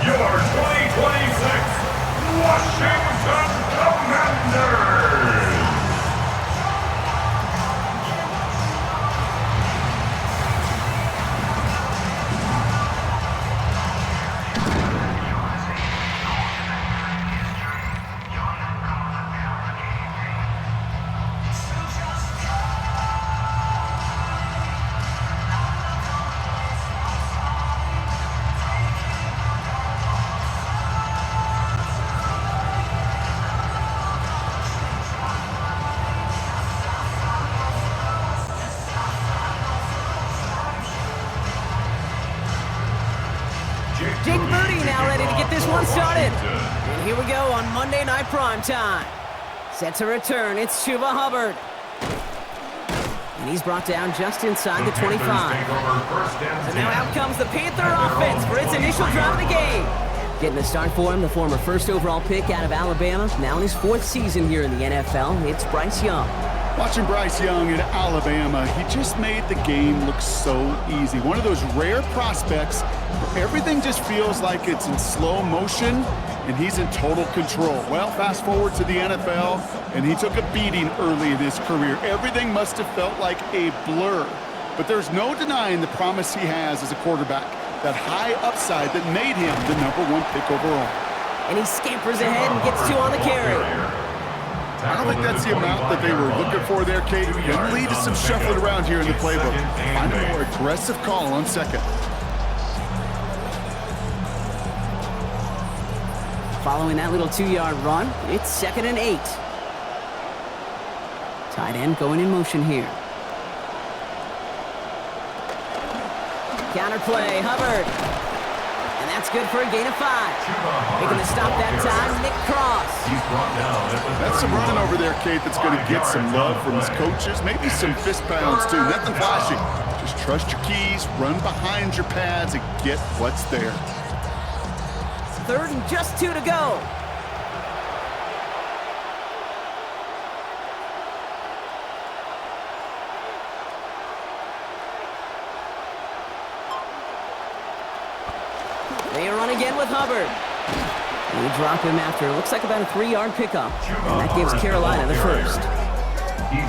your 2026 Washington Commanders. Jake Booty now ready to get this one started. And here we go on Monday Night Primetime. Set to return, it's Chuba Hubbard. And he's brought down just inside the 25. So now out comes the Panther offense for its initial drive of the game. Getting the start for him, the former first overall pick out of Alabama. Now in his 4th season here in the NFL, it's Bryce Young. Watching Bryce Young in Alabama, he just made the game look so easy. One of those rare prospects where everything just feels like it's in slow motion and he's in total control. Well, fast forward to the NFL, and he took a beating early in his career. Everything must have felt like a blur. But there's no denying the promise he has as a quarterback, that high upside that made him the #1 pick overall. And he scampers ahead and gets 2 on the carry. I don't think that's the amount that they were looking for there, Kate. Can lead to some shuffling around here in the playbook. Find a more aggressive call on second. Following that little 2-yard run, it's 2nd and 8. Tight end going in motion here. Counter play, Hubbard. And that's good for a gain of 5. Making the stop that time, Nick Cross. That's some running over there, Kate, that's going to get some love from his coaches. Maybe some fist pounds, too. Nothing flashy. Just trust your keys, run behind your pads, and get what's there. 3rd and just 2 to go. They run again with Hubbard. They drop him after, looks like about a 3-yard pickup. And that gives Carolina the first.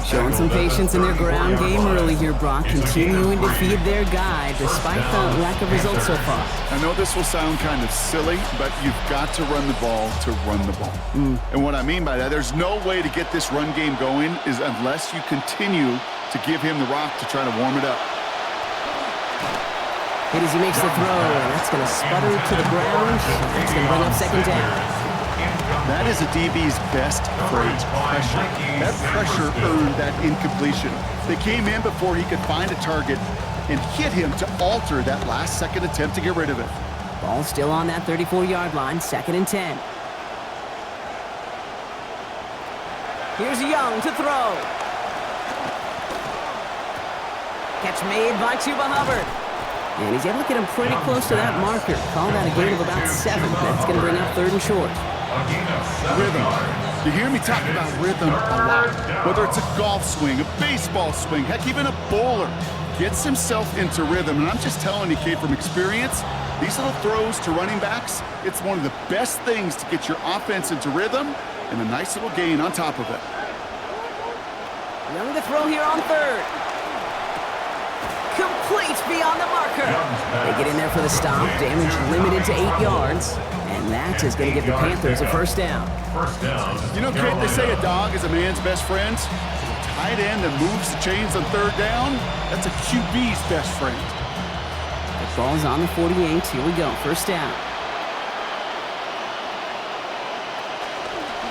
Showing some patience in their ground game early here, Brock. Continuing to feed their guy despite the lack of results so far. I know this will sound kind of silly, but you've got to run the ball to run the ball. And what I mean by that, there's no way to get this run game going is unless you continue to give him the rock to try to warm it up. Hit as he makes the throw, and that's going to sputter to the ground. That's going to bring up 2nd down. That is a DB's best phrase, pressure. That pressure earned that incompletion. They came in before he could find a target and hit him to alter that last-second attempt to get rid of it. Ball still on that 34-yard line, 2nd and 10. Here's Young to throw. Catch made by Chuba Hubbard. And he's able to get him pretty close to that marker. Call that a gain of about 7. That's going to bring up 3rd and short. Rhythm. You hear me talk about rhythm a lot. Whether it's a golf swing, a baseball swing, heck, even a bowler gets himself into rhythm. And I'm just telling you, Kate, from experience, these little throws to running backs, it's one of the best things to get your offense into rhythm and a nice little gain on top of it. Young to throw here on 3rd. Complete beyond the marker. They get in there for the stop. Damage limited to 8 yards. And that is going to give the Panthers a 1st down. You know, Kate, they say a dog is a man's best friend. A tight end that moves the chains on 3rd down, that's a QB's best friend. The ball's on the 48. Here we go. 1st down.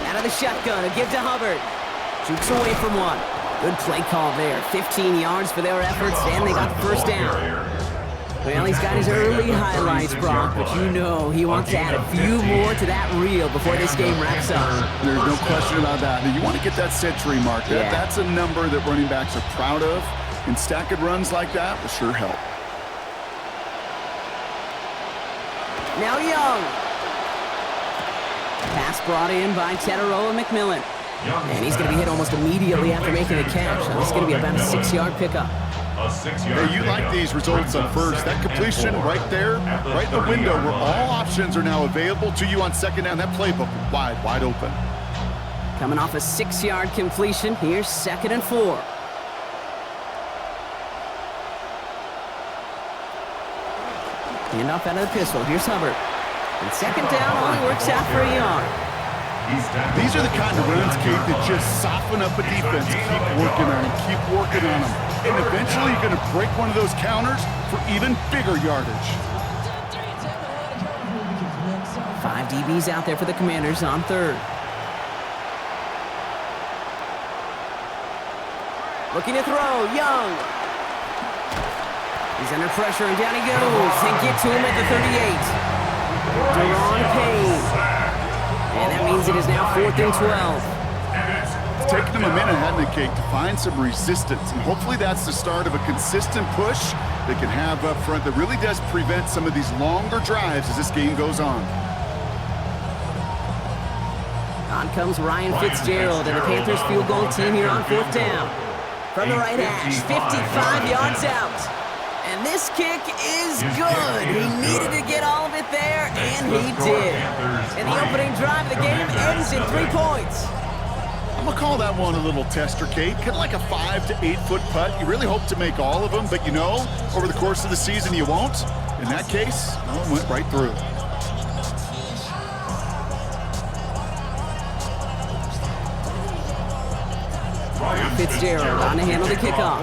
Out of the shotgun. A give to Hubbard. Jukes away from one. Good play call there. 15 yards for their efforts, and they got the 1st down. Well, he's got his early highlights, Brock, but you know he wants to add a few more to that reel before this game wraps up. There's no question about that. You want to get that century mark. That's a number that running backs are proud of, and stacking runs like that will sure help. Now Young. Pass brought in by Teteroa McMillan. And he's going to be hit almost immediately after making the catch. So it's going to be about a 6-yard pickup. A 6-yard Hey, you like these results on first. That completion right there, right in the window where all options are now available to you on second down. That playbook wide open. Coming off a 6-yard completion, here's 2nd and 4. Hand off out of the pistol. Here's Hubbard. And 2nd down only works out for a yard. These are the kind of runs, Kate, that just soften up a defense. Keep working on them, keep working on them. And eventually you're going to break one of those counters for even bigger yardage. 5 DBs out there for the Commanders on 3rd. Looking to throw, Young. He's under pressure, and down he goes. They get to him at the 38. Deron Payne. And that means it is now 4th and 12. It's taken them a minute, hasn't it, Kate, to find some resistance. And hopefully that's the start of a consistent push they can have up front that really does prevent some of these longer drives as this game goes on. On comes Ryan Fitzgerald and the Panthers field goal team here on 4th down. From the right hash, 55 yards out. And this kick is good. He needed to get all of it there, and he did. And the opening drive of the game ends in 3 points. I'm going to call that one a little tester, Kate. Kind of like a 5 to 8 foot putt. You really hope to make all of them, but you know, over the course of the season you won't. In that case, one went right through. Fitzgerald on to handle the kickoff.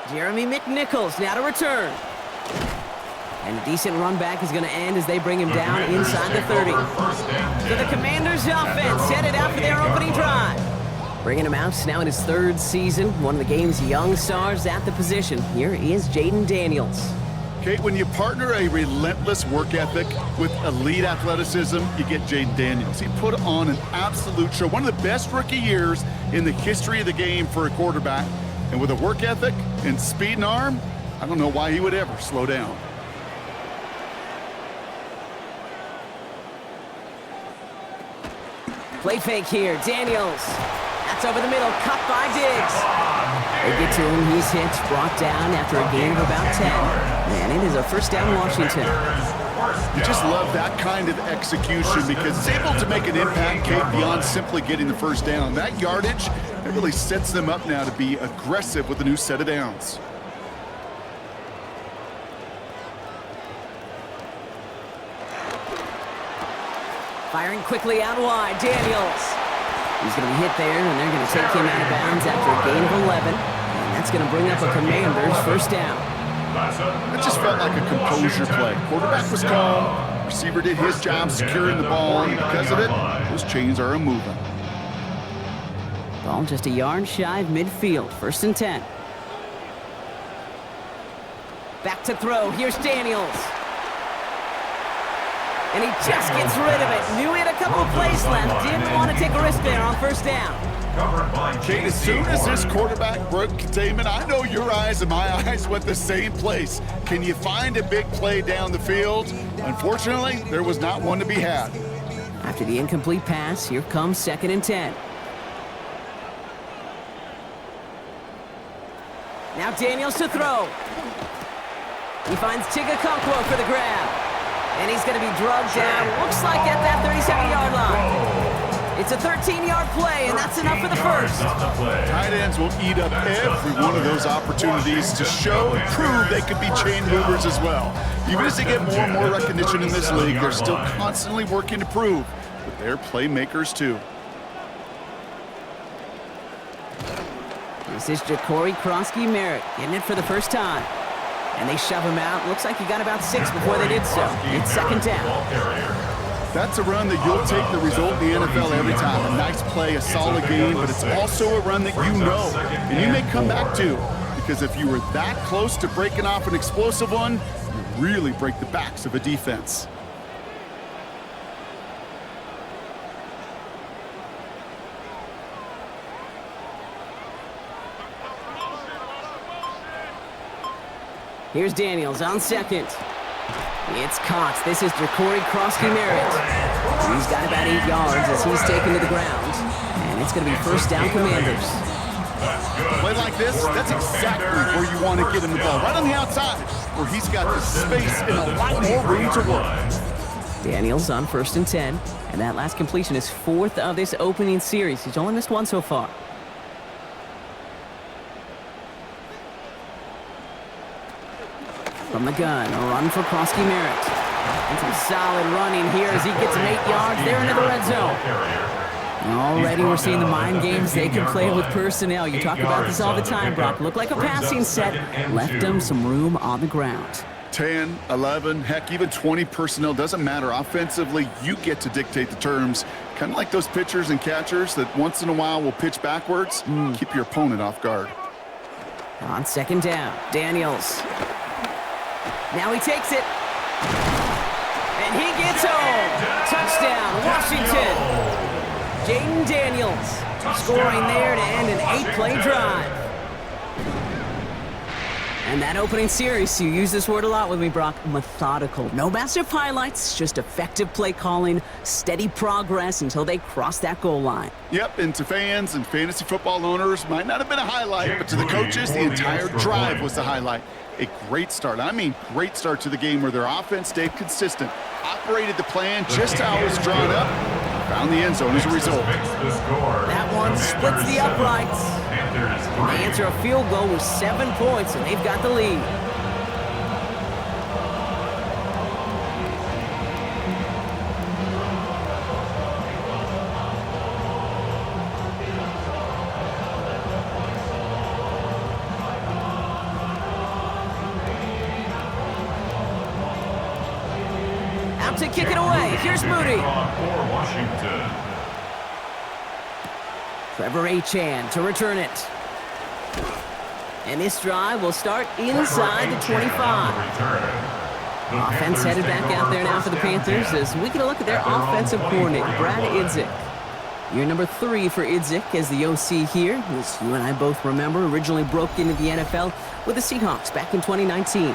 Jeremy McNichols now to return. And a decent run back is going to end as they bring him down inside the 30. So the Commanders offense headed out for their opening drive. Bringing him out now in his 3rd season, one of the game's young stars at the position. Here is Jaden Daniels. Kate, when you partner a relentless work ethic with elite athleticism, you get Jaden Daniels. He put on an absolute show. One of the best rookie years in the history of the game for a quarterback. And with a work ethic and speed and arm, I don't know why he would ever slow down. Play fake here, Daniels. That's over the middle, cut by Diggs. They get to him, he's hit, brought down after a gain of about 10. And it is a 1st down Washington. You just love that kind of execution because it's able to make an impact, Kate, beyond simply getting the 1st down. That yardage, it really sets them up now to be aggressive with a new set of downs. Firing quickly out wide, Daniels. He's going to be hit there, and they're going to take him out of bounds after a gain of 11. And that's going to bring up a Commanders 1st down. It just felt like a composure play. Quarterback was calm. Receiver did his job securing the ball, and because of it, those chains are a-moving. Ball just a yard shy of midfield. 1st and 10. Back to throw. Here's Daniels. And he just gets rid of it. Knew he had a couple of plays left. Didn't want to take a risk there on 1st down. Kate, as soon as this quarterback broke containment, I know your eyes and my eyes went the same place. Can you find a big play down the field? Unfortunately, there was not one to be had. After the incomplete pass, here comes 2nd and 10. Now Daniels to throw. He finds Chigakonkwo for the grab. And he's going to be drugged down, looks like at that 37-yard line. It's a 13-yard play, and that's enough for the 1st. Tight ends will eat up every one of those opportunities to show and prove they could be chain movers as well. Even as they get more and more recognition in this league, they're still constantly working to prove that they're playmakers too. This is Ja'Cory Krosky-Merritt getting it for the 1st time. And they shove him out. Looks like he got about 6 before they did so. It's 2nd down. That's a run that you'll take the result in the NFL every time. A nice play, a solid game, but it's also a run that you know and you may come back to. Because if you were that close to breaking off an explosive one, you really break the backs of a defense. Here's Daniels on 2nd. It's caught. This is Ja'Cory Krosky-Merritt. He's got about 8 yards as he's taken to the ground. And it's going to be 1st down Commanders. Play like this, that's exactly where you want to get him the ball. Right on the outside, where he's got the space and a lot more room to work. Daniels on 1st and 10, and that last completion is 4th of this opening series. He's only missed one so far. From the gun, a run for Krosky Merritt. And some solid running here as he gets him 8 yards there into the red zone. Already we're seeing the mind games they can play with personnel. You talk about this all the time, Brock. Looked like a passing set, left them some room on the ground. 10, 11, heck, even 20 personnel, doesn't matter. Offensively, you get to dictate the terms. Kind of like those pitchers and catchers that once in a while will pitch backwards. Keep your opponent off guard. On 2nd down, Daniels. Now he takes it. And he gets home. Touchdown, Washington. Jaden Daniels scoring there to end an 8-play drive. And that opening series, you use this word a lot with me, Brock, methodical. No massive highlights, just effective play calling, steady progress until they cross that goal line. Yep, and to fans and fantasy football owners, might not have been a highlight, but to the coaches, the entire drive was the highlight. A great start. I mean, great start to the game where their offense stayed consistent, operated the plan just how it was drawn up, found the end zone as a result. That one splits the uprights. And they answer a field goal with 7 points, and they've got the lead. Out to kick it away. Here's Moody. Trevor Achan to return it. And this drive will start inside the 25. Offense headed back out there now for the Panthers as we get a look at their offensive coordinator, Brad Idzik. Year number 3 for Idzik as the OC here, as you and I both remember, originally broke into the NFL with the Seahawks back in 2019.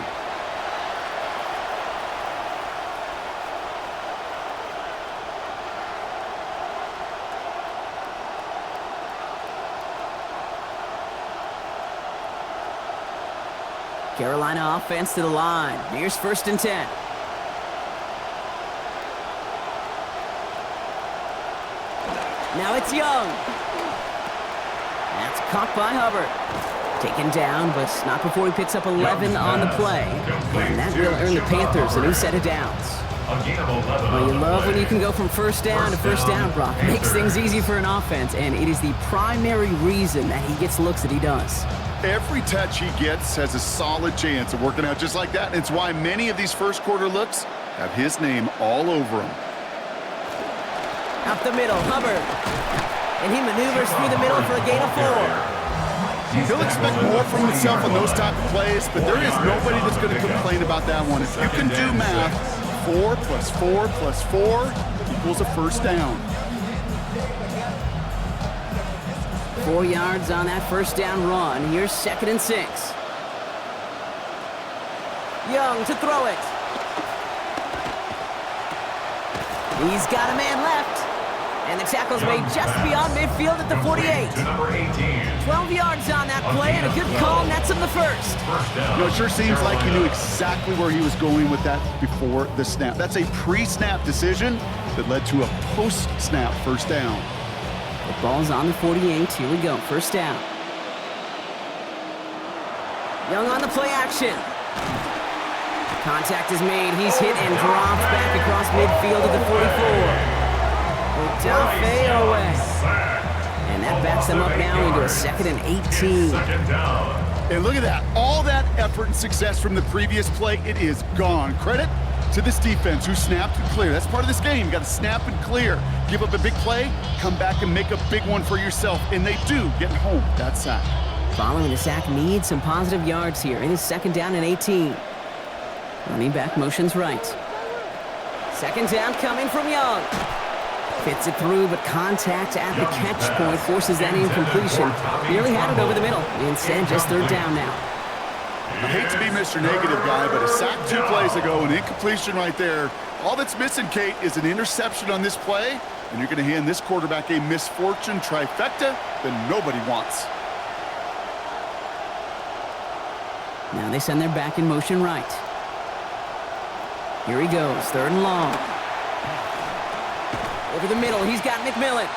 Carolina offense to the line. Here's 1st and 10. Now it's Young. That's caught by Hubbard. Taken down, but not before he picks up 11 on the play. And that will earn the Panthers a new set of downs. Well, you love when you can go from 1st down to 1st down, Brock. Makes things easy for an offense, and it is the primary reason that he gets looks that he does. Every touch he gets has a solid chance of working out just like that. And it's why many of these first quarter looks have his name all over them. Up the middle, Hubbard. And he maneuvers through the middle for a gain of 4. He'll expect more from himself on those type of plays, but there is nobody that's going to complain about that one. If you can do math, 4 plus 4 plus 4 equals a 1st down. 4 yards on that 1st down run. Here's 2nd and 6. Young to throw it. He's got a man left. And the tackle's made just beyond midfield at the 48. 12 yards on that play and a good call nets him the 1st. You know, it sure seems like he knew exactly where he was going with that before the snap. That's a pre-snap decision that led to a post-snap 1st down. The ball's on the 48. Here we go. 1st down. Young on the play action. Contact is made. He's hit and dropped back across midfield to the 44. Odafe away. And that backs them up now into a 2nd and 18. And look at that. All that effort and success from the previous play, it is gone. Credit to this defense who snapped and cleared. That's part of this game. You got to snap and clear. Give up a big play, come back and make a big one for yourself. And they do get home that sack. Following the sack needs some positive yards here. It is 2nd down and 18. Running back motions right. 2nd down coming from Young. Fits it through, but contact at the catch point forces that incompletion. Nearly had it over the middle. Instead, just 3rd down now. I hate to be Mr. Negative guy, but a sack 2 plays ago, an incompletion right there. All that's missing, Kate, is an interception on this play, and you're going to hand this quarterback a misfortune trifecta that nobody wants. Now they send their back in motion right. Here he goes, 3rd and long. Over the middle, he's got McMillan.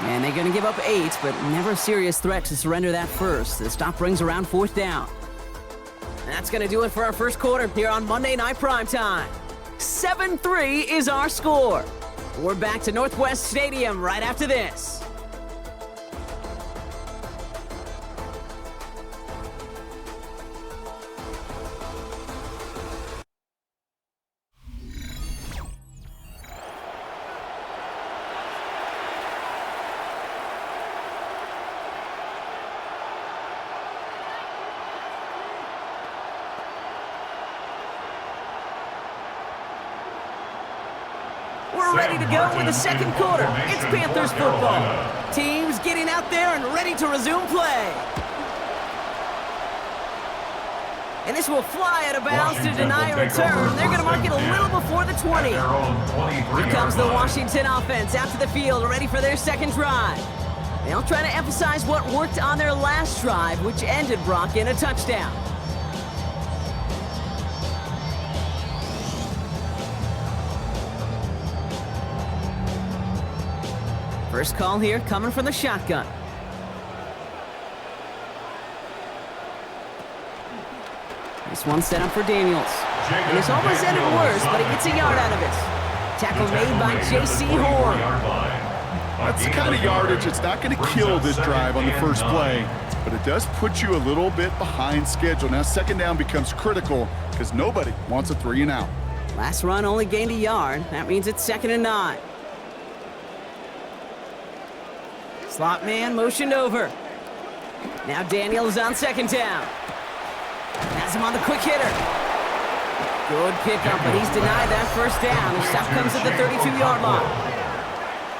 And they're going to give up 8, but never a serious threat to surrender that first. The stop brings around 4th down. And that's going to do it for our first quarter here on Monday Night Primetime. 7-3 is our score. We're back to Northwest Stadium right after this. We're ready to go with the second quarter. It's Panthers football. Teams getting out there and ready to resume play. And this will fly out of bounds to deny a return. They're going to mark it a little before the 20. Here comes the Washington offense out to the field, ready for their second drive. They'll try to emphasize what worked on their last drive, which ended, Brock, in a touchdown. First call here coming from the shotgun. This one set up for Daniels. And this almost ended worse, but he gets a yard out of it. Tackle made by J.C. Horn. That's the kind of yardage that's not going to kill this drive on the first play, but it does put you a little bit behind schedule. Now second down becomes critical because nobody wants a 3 and out. Last run only gained a yard. That means it's 2nd and 9. Slot man motioned over. Now Daniels on 2nd down. Has him on the quick hitter. Good pickup, but he's denied that first down. The stop comes at the 32-yard line.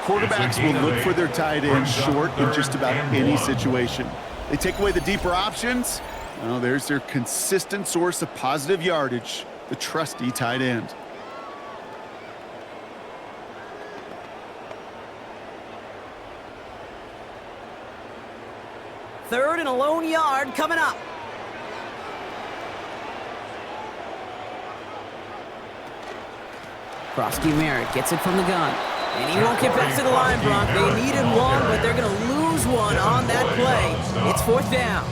Quarterbacks will look for their tight end short in just about any situation. They take away the deeper options. Well, there's their consistent source of positive yardage, the trusty tight end. Third and a lone yard coming up. Krosky Merritt gets it from the gun. And he won't get back to the line, Brock. They needed one, but they're going to lose one on that play. It's 4th down.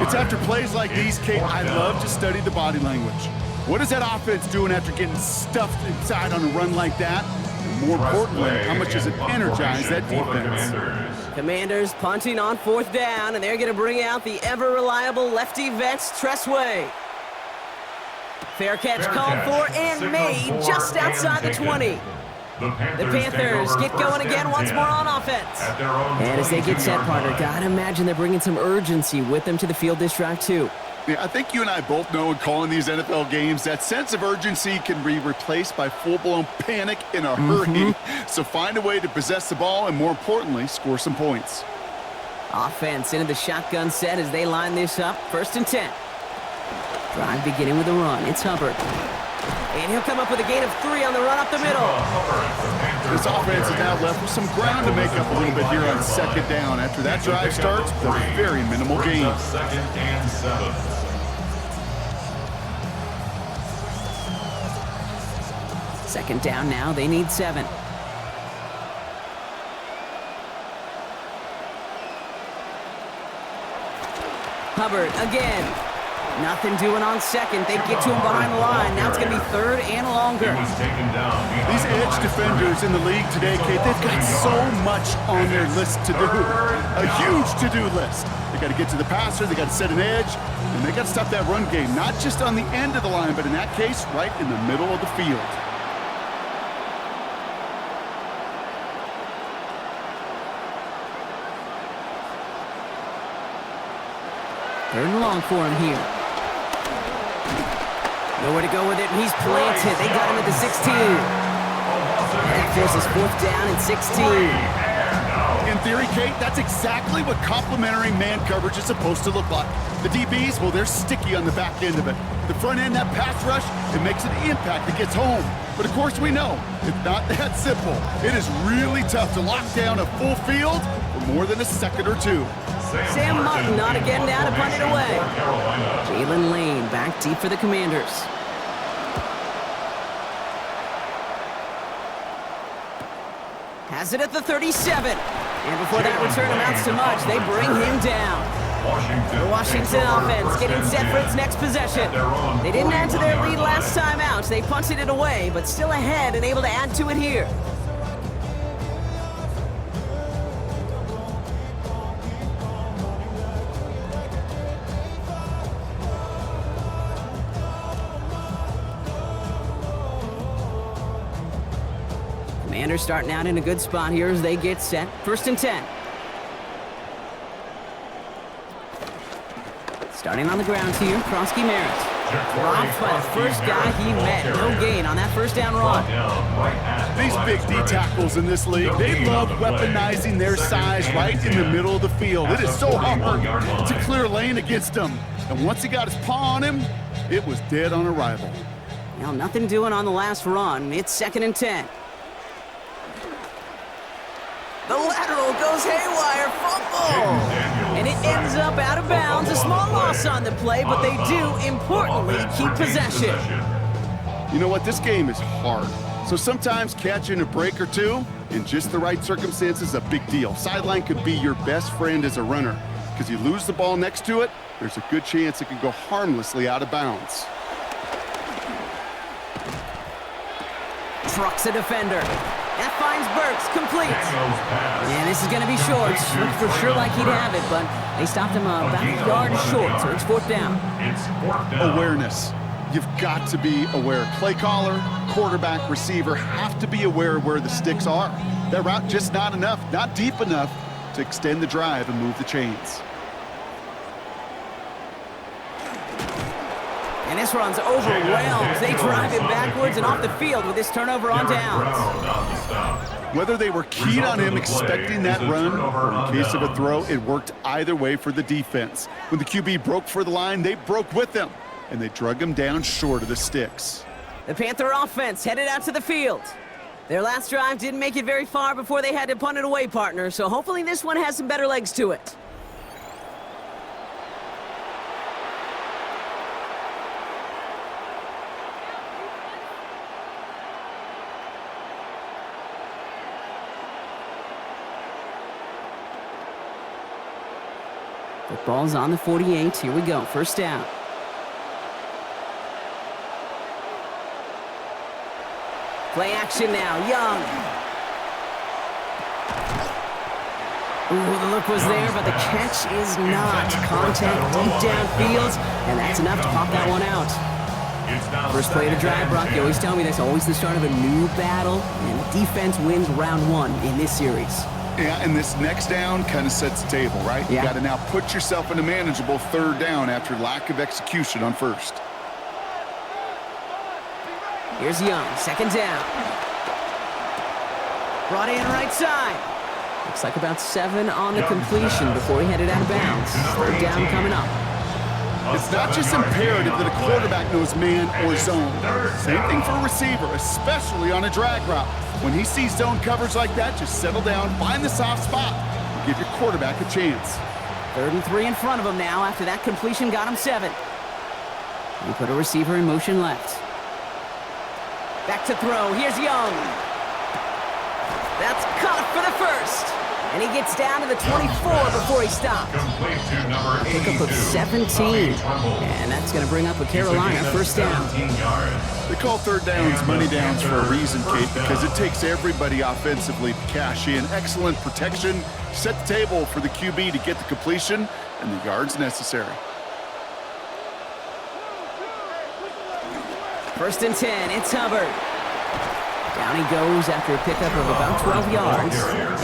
It's after plays like these, Kate, I love to study the body language. What is that offense doing after getting stuffed inside on a run like that? And more importantly, how much does it energize that defense? Commanders punting on 4th down, and they're going to bring out the ever-reliable lefty vets, Tressway. Fair catch called for and made just outside the 20. The Panthers get going again once more on offense. And as they get set, partner, gotta imagine they're bringing some urgency with them to the field this drive, too. Yeah, I think you and I both know in calling these NFL games that sense of urgency can be replaced by full-blown panic in a hurry. So find a way to possess the ball and, more importantly, score some points. Offense into the shotgun set as they line this up. 1st and 10. Drive beginning with a run. It's Hubbard. And he'll come up with a gain of 3 on the run up the middle. This offense is now left with some ground to make up a little bit here on 2nd down. After that drive starts, with a very minimal gain. 2nd and 7. Second down now, they need 7. Hubbard again. Nothing doing on 2nd. They get to him behind the line. Now it's going to be 3rd and longer. These edge defenders in the league today, Kate, they've got so much on their list to do. A huge to-do list. They got to get to the passer, they got to set an edge, and they got to stop that run game, not just on the end of the line, but in that case, right in the middle of the field. Third and long for him here. Nowhere to go with it, and he's planted. They got him at the 16. And that forces 4th down and 16. In theory, Kate, that's exactly what complementary man coverage is supposed to look like. The DBs, well, they're sticky on the back end of it. The front end, that pass rush, it makes an impact that gets home. But of course we know, it's not that simple. It is really tough to lock down a full field for more than a second or two. Sam Martin not again down to punt it away. Jalen Lane back deep for the Commanders. Has it at the 37. And before that return amounts to much, they bring him down. The Washington offense getting set for its next possession. They didn't add to their lead last time out. They punted it away, but still ahead and able to add to it here. Commanders starting out in a good spot here as they get set. 1st and 10. Starting on the ground here, Krosky Merritt. Dropped by the first guy he met. No gain on that first down run. These big D tackles in this league, they love weaponizing their size right in the middle of the field. It is so hard to clear lane against them. And once he got his paw on him, it was dead on arrival. Well, nothing doing on the last run. It's 2nd and 10. The lateral goes haywire, fumble! And it ends up out of bounds. A small loss on the play, but they do, importantly, keep possession. You know what? This game is hard. So sometimes catching a break or two in just the right circumstances is a big deal. Sideline could be your best friend as a runner, because you lose the ball next to it, there's a good chance it could go harmlessly out of bounds. Trucks a defender. That finds Burks, complete. And this is going to be short. Looked for sure like he'd have it, but they stopped him about a yard short, so it's 4th down. Awareness. You've got to be aware. Play caller, quarterback, receiver have to be aware of where the sticks are. That route just not enough, not deep enough to extend the drive and move the chains. And this run's overwhelmed. They drive it backwards and off the field with this turnover on downs. Whether they were keyed on him expecting that run, or in case of a throw, it worked either way for the defense. When the QB broke for the line, they broke with him, and they drug him down short of the sticks. The Panther offense headed out to the field. Their last drive didn't make it very far before they had to punt it away, partner, so hopefully this one has some better legs to it. Football's on the 48. Here we go. 1st down. Play action now. Young. Ooh, the look was there, but the catch is not. Contact deep downfield, and that's enough to pop that one out. First play of the drive, Brock. You always tell me that's always the start of a new battle, and defense wins round 1 in this series. Yeah, and this next down kind of sets the table, right? Yeah. You got to now put yourself in a manageable 3rd down after lack of execution on 1st. Here's Young, 2nd down. Brought in right side. Looks like about 7 on the completion before he headed out of bounds. 3rd down coming up. It's not just imperative that a quarterback knows man or zone. Same thing for a receiver, especially on a drag route. When he sees zone coverage like that, just settle down, find the soft spot, and give your quarterback a chance. 3rd and 3 in front of him now after that completion got him 7. He put a receiver in motion left. Back to throw. Here's Young. That's caught for the 1st. And he gets down to the 24 before he stops. Pickup of 17. And that's going to bring up a Carolina 1st down. They call 3rd downs money downs for a reason, Kate, because it takes everybody offensively to cash in. Excellent protection, set the table for the QB to get the completion and the yards necessary. 1st and 10, it's Hubbard. Down he goes after a pickup of about 12 yards,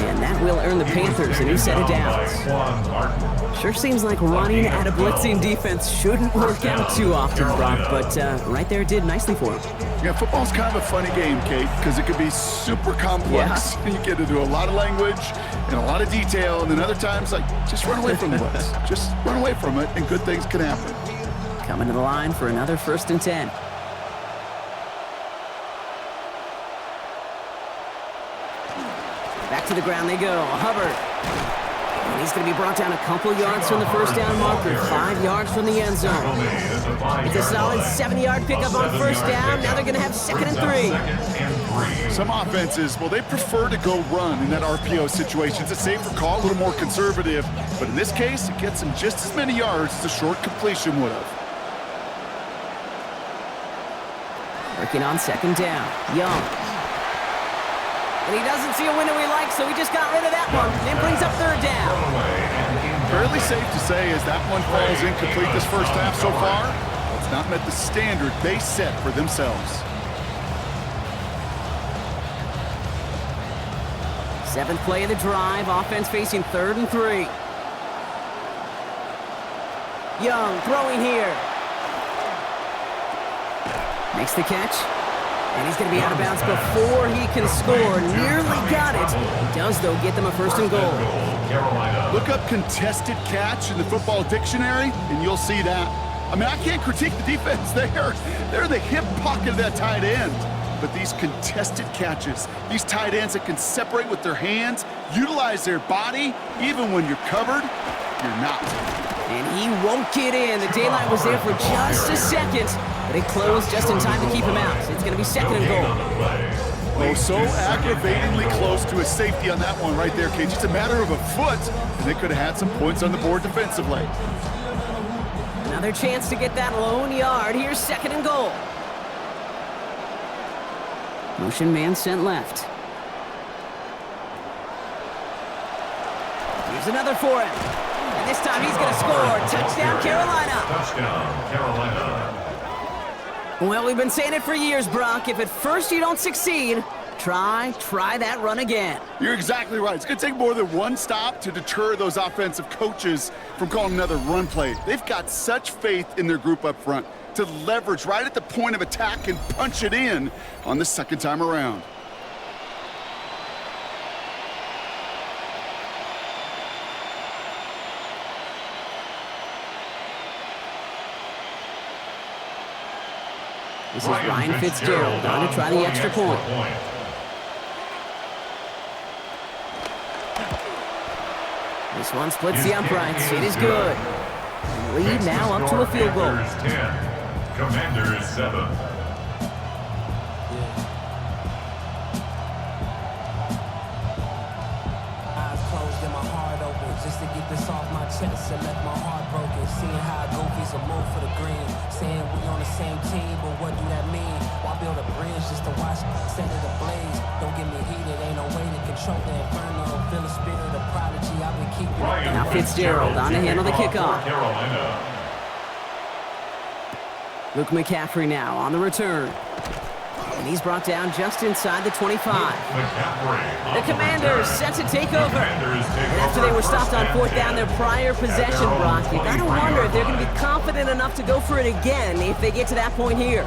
and that will earn the Panthers a new set of downs. Sure seems like running at a blitzing defense shouldn't work out too often, Brock, but right there it did nicely for him. Yeah, football's kind of a funny game, Kate, because it can be super complex. Yeah. You get into a lot of language and a lot of detail, and then other times, like, just run away from the blitz. Just run away from it, and good things can happen. Coming to the line for another 1st and 10. Back to the ground they go. Hubbard. And he's going to be brought down a couple yards from the first down marker, 5 yards from the end zone. It's a solid 7-yard pickup on first down. Now they're going to have 2nd and 3. Some offenses, well, they prefer to go run in that RPO situation. It's a safer call, a little more conservative. But in this case, it gets them just as many yards as a short completion would have. Working on 2nd down. Young. And he doesn't see a window he likes, so he just got rid of that one. And brings up 3rd down. Fairly safe to say as that one falls incomplete this first half so far, it's not met the standard they set for themselves. 7th play of the drive. Offense facing 3rd and 3. Young throwing here. Makes the catch. And he's going to be out of bounds before he can score. Nearly got it. He does, though, get them a 1st and goal. Look up contested catch in the football dictionary, and you'll see that. I mean, I can't critique the defense there. They're in the hip pocket of that tight end. But these contested catches, these tight ends that can separate with their hands, utilize their body, even when you're covered, you're not. And he won't get in. The daylight was there for just a second, but it closed just in time to keep him out. It's going to be 2nd and goal. Oh, so aggravatingly close to a safety on that one right there, Cage. It's a matter of a foot, and they could have had some points on the board defensively. Another chance to get that lone yard. Here's 2nd and goal. Motion man sent left. Here's another for him. And this time he's going to score. Touchdown, Carolina. Touchdown, Carolina. Well, we've been saying it for years, Brock. If at first you don't succeed, try that run again. You're exactly right. It's going to take more than one stop to deter those offensive coaches from calling another run play. They've got such faith in their group up front to leverage right at the point of attack and punch it in on the 2nd time around. This is Ryan Fitzgerald on to try the extra point. This one splits the uprights. It is good. Lead now up to a field goal. Panthers 10. Commanders 7. Eyes closed and my heart open, just to get this off my chest and left my heart broken. Seeing how Goofy's a move for the green. Saying we on the same team, but what do that mean? Why build a bridge just to watch set it ablaze? Don't get me heated, ain't no way to control the inferno. Feel the spirit of prodigy, I've been keeping it. Now Fitzgerald on to handle the kickoff. Carolina. Luke McCaffrey now on the return. And he's brought down just inside the 25. The Commanders set to take over. And after they were stopped on 4th down their prior possession, Brock, you gotta wonder if they're gonna be confident enough to go for it again if they get to that point here.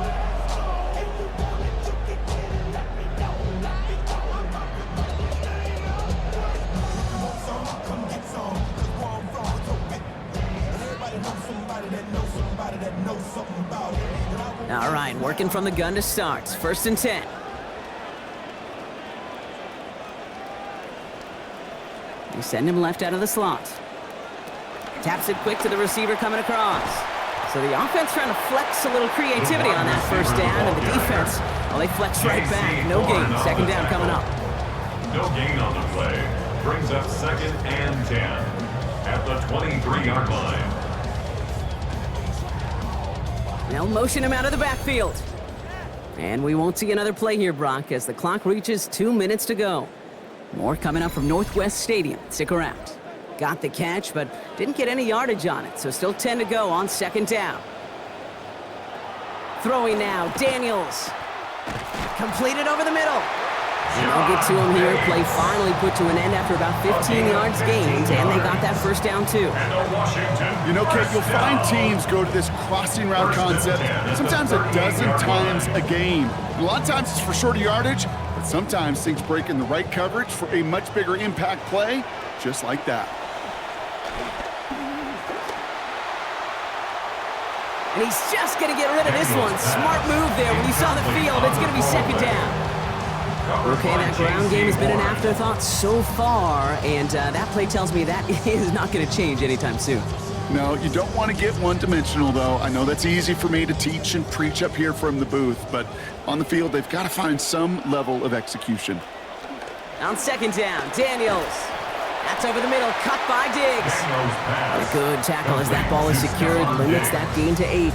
All right, working from the gun to start. 1st and 10. They send him left out of the slot. Taps it quick to the receiver coming across. So the offense trying to flex a little creativity on that 1st down, and the defense, well, they flex right back. No gain. 2nd down coming up. No gain on the play. Brings up 2nd and 10 at the 23-yard line. They'll motion him out of the backfield. And we won't see another play here, Brock, as the clock reaches 2 minutes to go. More coming up from Northwest Stadium. Stick around. Got the catch, but didn't get any yardage on it, so still 10 to go on 2nd down. Throwing now, Daniels. Completed over the middle. And they'll get to him here. Play finally put to an end after about 15 yards gained, and they got that 1st down too. You know, Kate, you'll find teams go to this crossing route concept sometimes a dozen times a game. And a lot of times it's for shorter yardage, but sometimes things break in the right coverage for a much bigger impact play, just like that. And he's just going to get rid of this one. Smart move there when you saw the field. It's going to be 2nd down. Okay, that ground game has been an afterthought so far, and that play tells me that is not going to change anytime soon. No, you don't want to get one-dimensional, though. I know that's easy for me to teach and preach up here from the booth, but on the field, they've got to find some level of execution. On second down, Daniels. That's over the middle, cut by Diggs. A good tackle as that ball is secured, limits that gain to 8.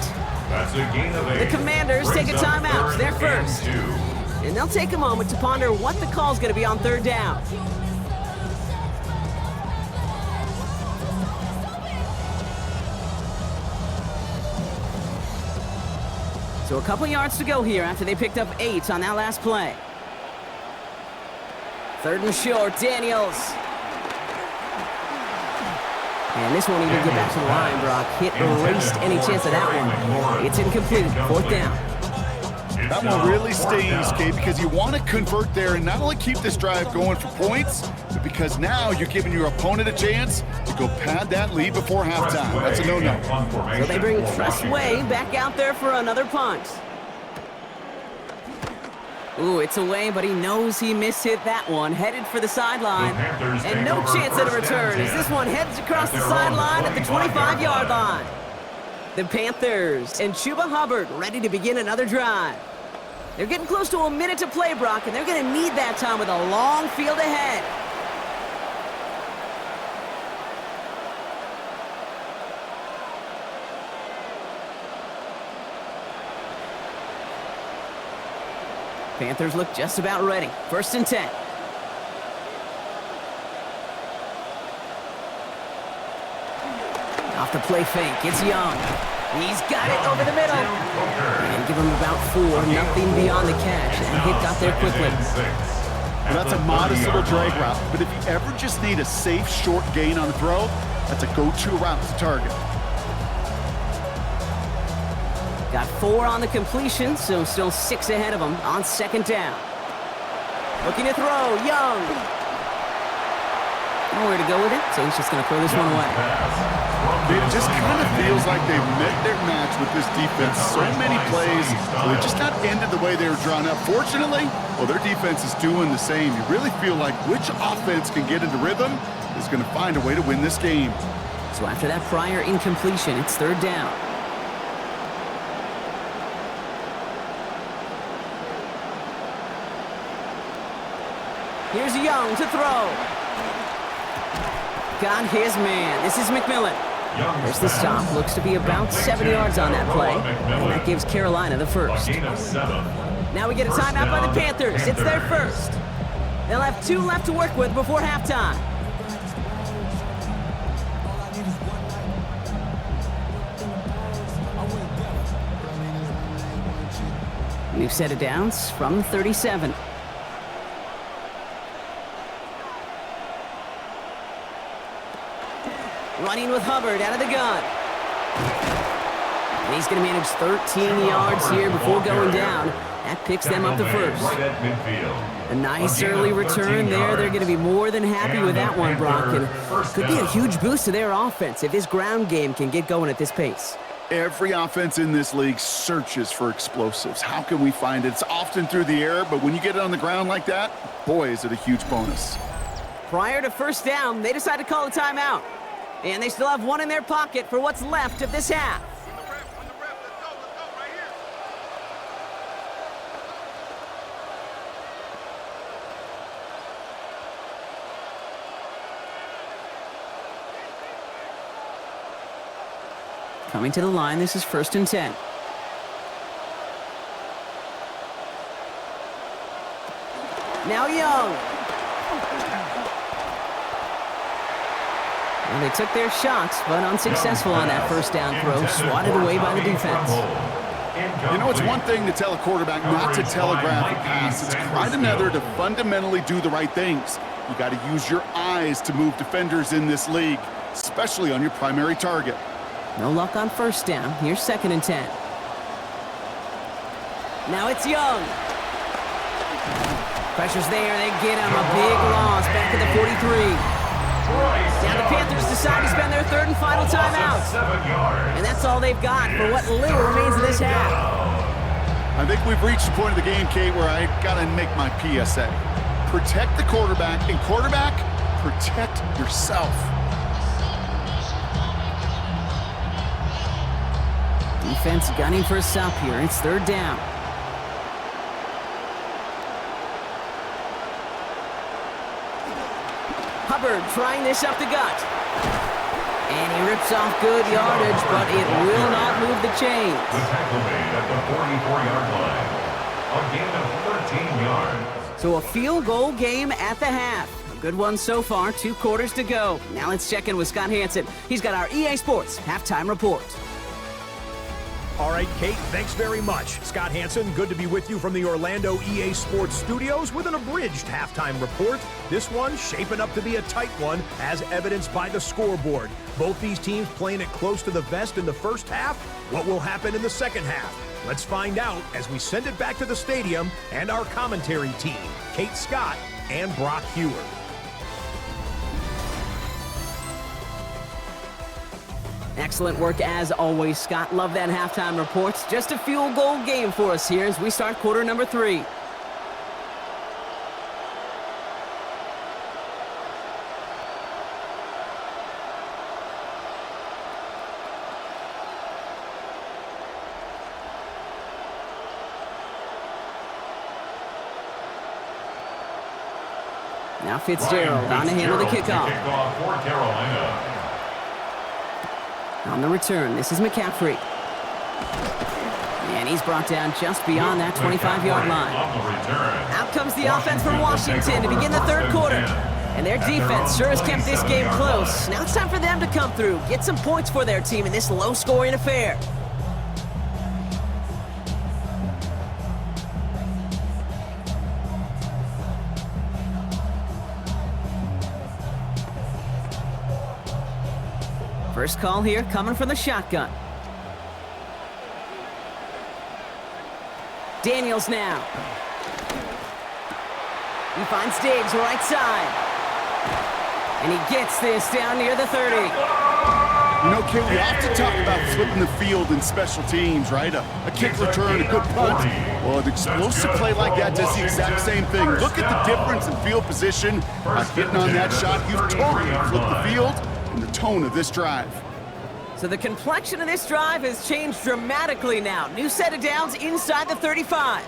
That's a gain of 8. The Commanders take a timeout. They're first. And they'll take a moment to ponder what the call's going to be on third down. So a couple yards to go here after they picked up 8 on that last play. Third and short, Daniels. And this won't even get back to the line, Brock. Hit erased any chance of that one. It's incomplete. Fourth down. That one really stings, Gabe, because you want to convert there and not only keep this drive going for points, but because now you're giving your opponent a chance to go pad that lead before halftime. That's a no-no. So they bring Tressway back out there for another punt. Ooh, it's away, but he knows he mishit that one. Headed for the sideline. And no chance at a return as this one heads across the sideline at the 25-yard line. The Panthers and Chuba Hubbard ready to begin another drive. They're getting close to a minute to play, Brock, and they're going to need that time with a long field ahead. Panthers look just about ready. First and 10. Off the play fake, it's Young. He's got it over the middle. And give him about 4, nothing beyond the catch. And hit got there quickly. Well, that's a modest little drag route, but if you ever just need a safe, short gain on the throw, that's a go-to route to target. Got 4 on the completion, so still 6 ahead of him on second down. Looking to throw, Young. Nowhere to go with it, so he's just going to throw this one away. It just kind of feels like they've met their match with this defense. So many plays, they're just not ended the way they were drawn up. Fortunately, well, their defense is doing the same. You really feel like which offense can get into rhythm is going to find a way to win this game. So after that prior incompletion, it's third down. Here's Young to throw. Got his man. This is McMillan. There's the stop. Looks to be about 7 yards on that play. And that gives Carolina the first. Now we get a timeout by the Panthers. It's their first. They'll have 2 left to work with before halftime. New set of downs from 37. Running with Hubbard out of the gun. And he's going to manage 13 yards here before going down. That picks them up to first. A nice early return there. They're going to be more than happy with that one, Brock. And could be a huge boost to their offense if this ground game can get going at this pace. Every offense in this league searches for explosives. How can we find it? It's often through the air, but when you get it on the ground like that, boy, is it a huge bonus. Prior to first down, they decide to call a timeout. And they still have 1 in their pocket for what's left of this half. Coming to the line, this is first and 10. Now Young. Well, they took their shots, but unsuccessful on that first down throw, swatted away by the defense. You know, it's one thing to tell a quarterback not to telegraph a pass. It's quite another to fundamentally do the right things. You got to use your eyes to move defenders in this league, especially on your primary target. No luck on first down. Here's second and 10. Now it's Young. Pressure's there. They get him. A big loss back at the 43. Now the Panthers decide to spend their third and final timeout. And that's all they've got for what little remains of this half. I I think we've reached the point of the game, Kate, where I got to make my PSA. Protect the quarterback, and quarterback, protect yourself. Defense gunning for a stop here. It's third down. Hubbard trying this up the gut. And he rips off good yardage, but it will not move the chains. The tackle made at the 44-yard line. A gain of 13 yards. So a field goal game at the half. A good one so far, 2 quarters to go. Now let's check in with Scott Hansen. He's got our EA Sports halftime report. All right, Kate, thanks very much. Scott Hansen, good to be with you from the Orlando EA Sports Studios with an abridged halftime report. This one shaping up to be a tight one, as evidenced by the scoreboard. Both these teams playing it close to the vest in the first half. What will happen in the second half? Let's find out as we send it back to the stadium and our commentary team, Kate Scott and Brock Hewer. Excellent work as always, Scott. Love that halftime report. Just a field goal game for us here as we start quarter number 3. Now Fitzgerald on to handle the kickoff. Kickoff for Carolina. On the return, this is McCaffrey. And he's brought down just beyond that 25-yard line. Out comes the offense from Washington to begin the third quarter. And their defense sure has kept this game close. Now it's time for them to come through, get some points for their team in this low-scoring affair. First call here coming from the shotgun. Daniels now. He finds Diggs right side. And he gets this down near the 30. You know, Kate, we often talk about flipping the field in special teams, right? A kick return, a good punt. Well, an explosive play like that does the exact same thing. Look at the difference in field position. By hitting on that shot, you've totally flipped the field and the tone of this drive. So the complexion of this drive has changed dramatically now. New set of downs inside the 35.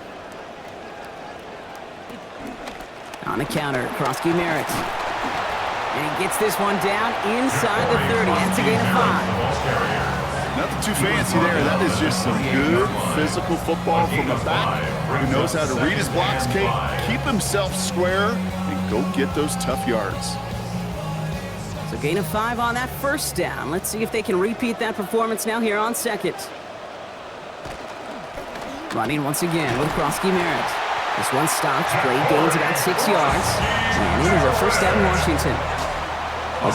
On the counter, Krosky Merritt. And he gets this one down inside the 30. That's a gain of 5. Nothing too fancy there. That is just some good physical football from a back who knows how to read his blocks, Kate, keep himself square, and go get those tough yards. So gain of 5 on that first down. Let's see if they can repeat that performance now here on second. Running once again with Krosky Merritt. This one stopped, play gains about 6 yards. And it is a first down Washington.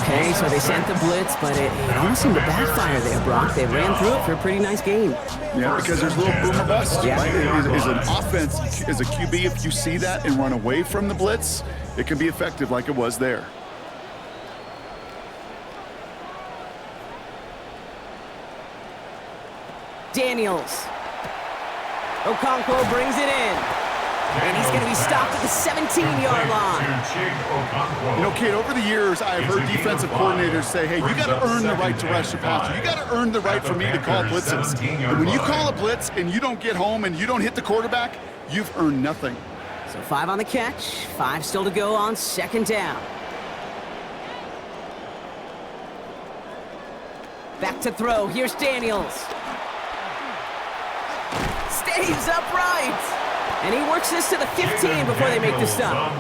Okay, so they sent the blitz, but it almost seemed to backfire there, Brock. They ran through it for a pretty nice gain. Yeah, because there's a little boomer bust. Yeah. Right? As an offense, as a QB, if you see that and run away from the blitz, it can be effective like it was there. Daniels. Okonkwo brings it in. And he's going to be stopped at the 17-yard line. You know, Kate, over the years, I've heard defensive coordinators say, hey, you got to earn the right to rush the passer. You got to earn the right for me to call blitzes. And when you call a blitz and you don't get home and you don't hit the quarterback, you've earned nothing. So 5 on the catch, 5 still to go on second down. Back to throw. Here's Daniels. Stays upright. And he works this to the 15 before they make the stop.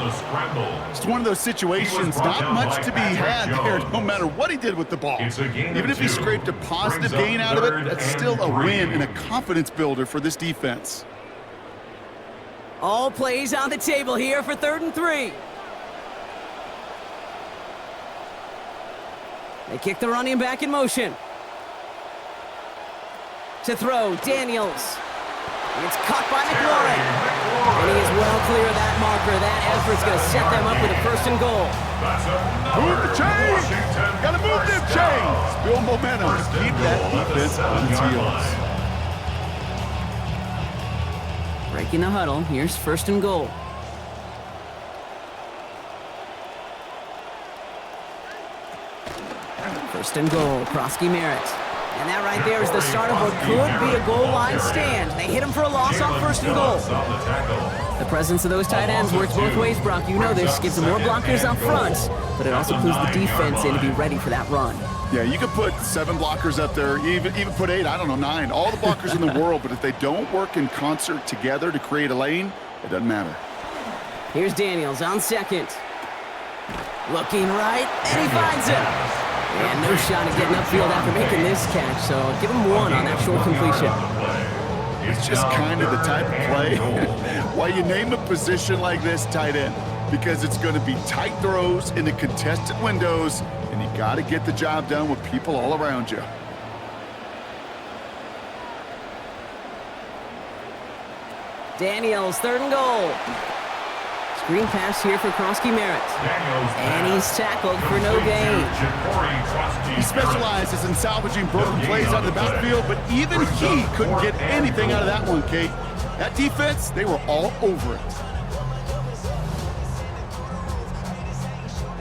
It's one of those situations, not much to be had there, no matter what he did with the ball. Even if he scraped a positive gain out of it, that's still a win and a confidence builder for this defense. All plays on the table here for 3rd and 3. They kick the running back in motion. To throw, Daniels. It's caught by McLaurin. And he is well clear of that marker. That effort's going to set them up with a 1st and goal. Move the chains! Got to move them chains! Build momentum. Keep that defense on its heels. Breaking the huddle. Here's 1st and goal. First and goal, Krosky Merritt. And that right there is the start of what could be a goal line stand. They hit him for a loss on 1st and goal. The presence of those tight ends works both ways, Brock. You know this. Gives them more blockers up front, but it also clues the defense in to be ready for that run. Yeah, you could put 7 blockers up there, even put 8, I don't know, 9. All the blockers in the world, but if they don't work in concert together to create a lane, it doesn't matter. Here's Daniels on 2nd. Looking right, and he finds it. And no shot at getting upfield after making this catch, so give him 1 on that short completion. It's just kind of the type of play why you name a position like this tight end, because it's going to be tight throws into contested windows, and you got to get the job done with people all around you. Daniels, 3rd and goal. Screen pass here for Krosky Merritt. And he's tackled for no gain. He specializes in salvaging broken plays out of the backfield, but even he couldn't get anything out of that one, Kate. That defense, they were all over it.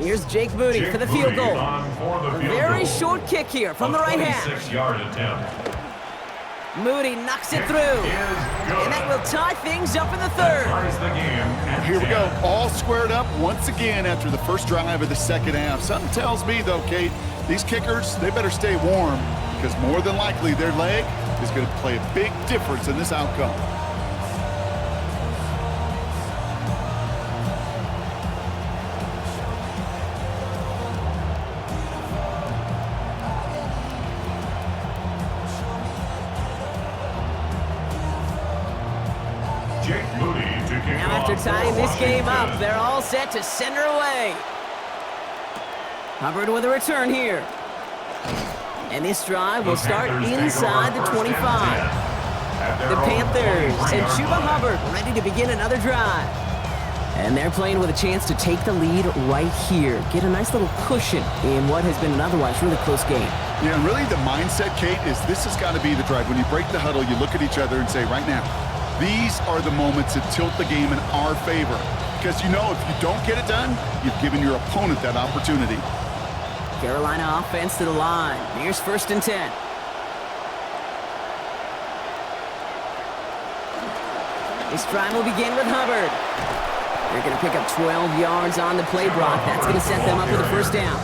Here's Jake Moody for the field goal. A very short kick here from the right hash. 26-yard attempt. Moody knocks it through. And that will tie things up in the 3rd. Here we go, all squared up once again after the first drive of the 2nd half. Something tells me, though, Kate, these kickers, they better stay warm, because more than likely their leg is going to play a big difference in this outcome. Now after tying this game up, they're all set to send her away. Hubbard with a return here. And this drive will start inside the 25. The Panthers and Chuba Hubbard ready to begin another drive. And they're playing with a chance to take the lead right here. Get a nice little cushion in what has been an otherwise really close game. Yeah, and really the mindset, Kate, is this has got to be the drive. When you break the huddle, you look at each other and say, right now, these are the moments that tilt the game in our favor. Because you know if you don't get it done, you've given your opponent that opportunity. Carolina offense to the line. Here's 1st and 10. This drive will begin with Hubbard. They're going to pick up 12 yards on the play, Brock. That's going to set them up with a 1st down.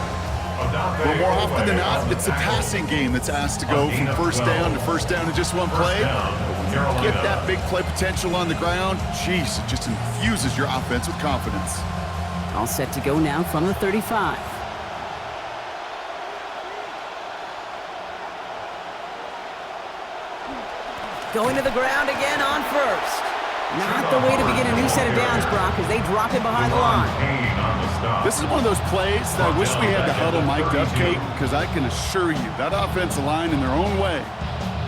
But more often than not, it's the passing game that's asked to go from 1st down to 1st down in just one play. Get that big play potential on the ground, jeez, it just infuses your offense with confidence. All set to go now from the 35. Going to the ground again on 1st. Not the way to begin a new set of downs, Brock, as they drop it behind the line. This is one of those plays that I wish we had the huddle mic'd up, Kate, because I can assure you that offensive line in their own way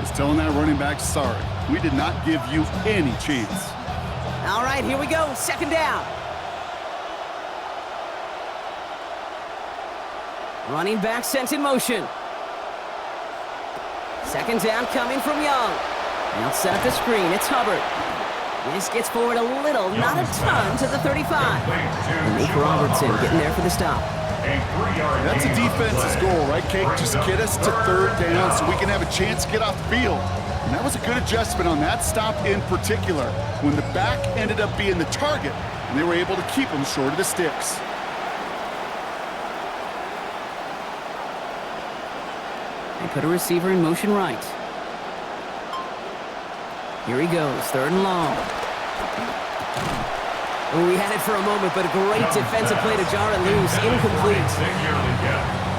is telling that running back, sorry, we did not give you any chance. All right, here we go, 2nd down. Running back sent in motion. 2nd down coming from Young. Now set up the screen, it's Hubbard. This gets forward a little, not a ton, to the 35. And Nick Robertson getting there for the stop. That's a defense's goal, right, Kate? Just get us to 3rd down so we can have a chance to get off the field. And that was a good adjustment on that stop in particular, when the back ended up being the target, and they were able to keep him short of the sticks. They put a receiver in motion right. Here he goes, 3rd and long. Oh, we had it for a moment, but a great defensive play to jar it loose, incomplete.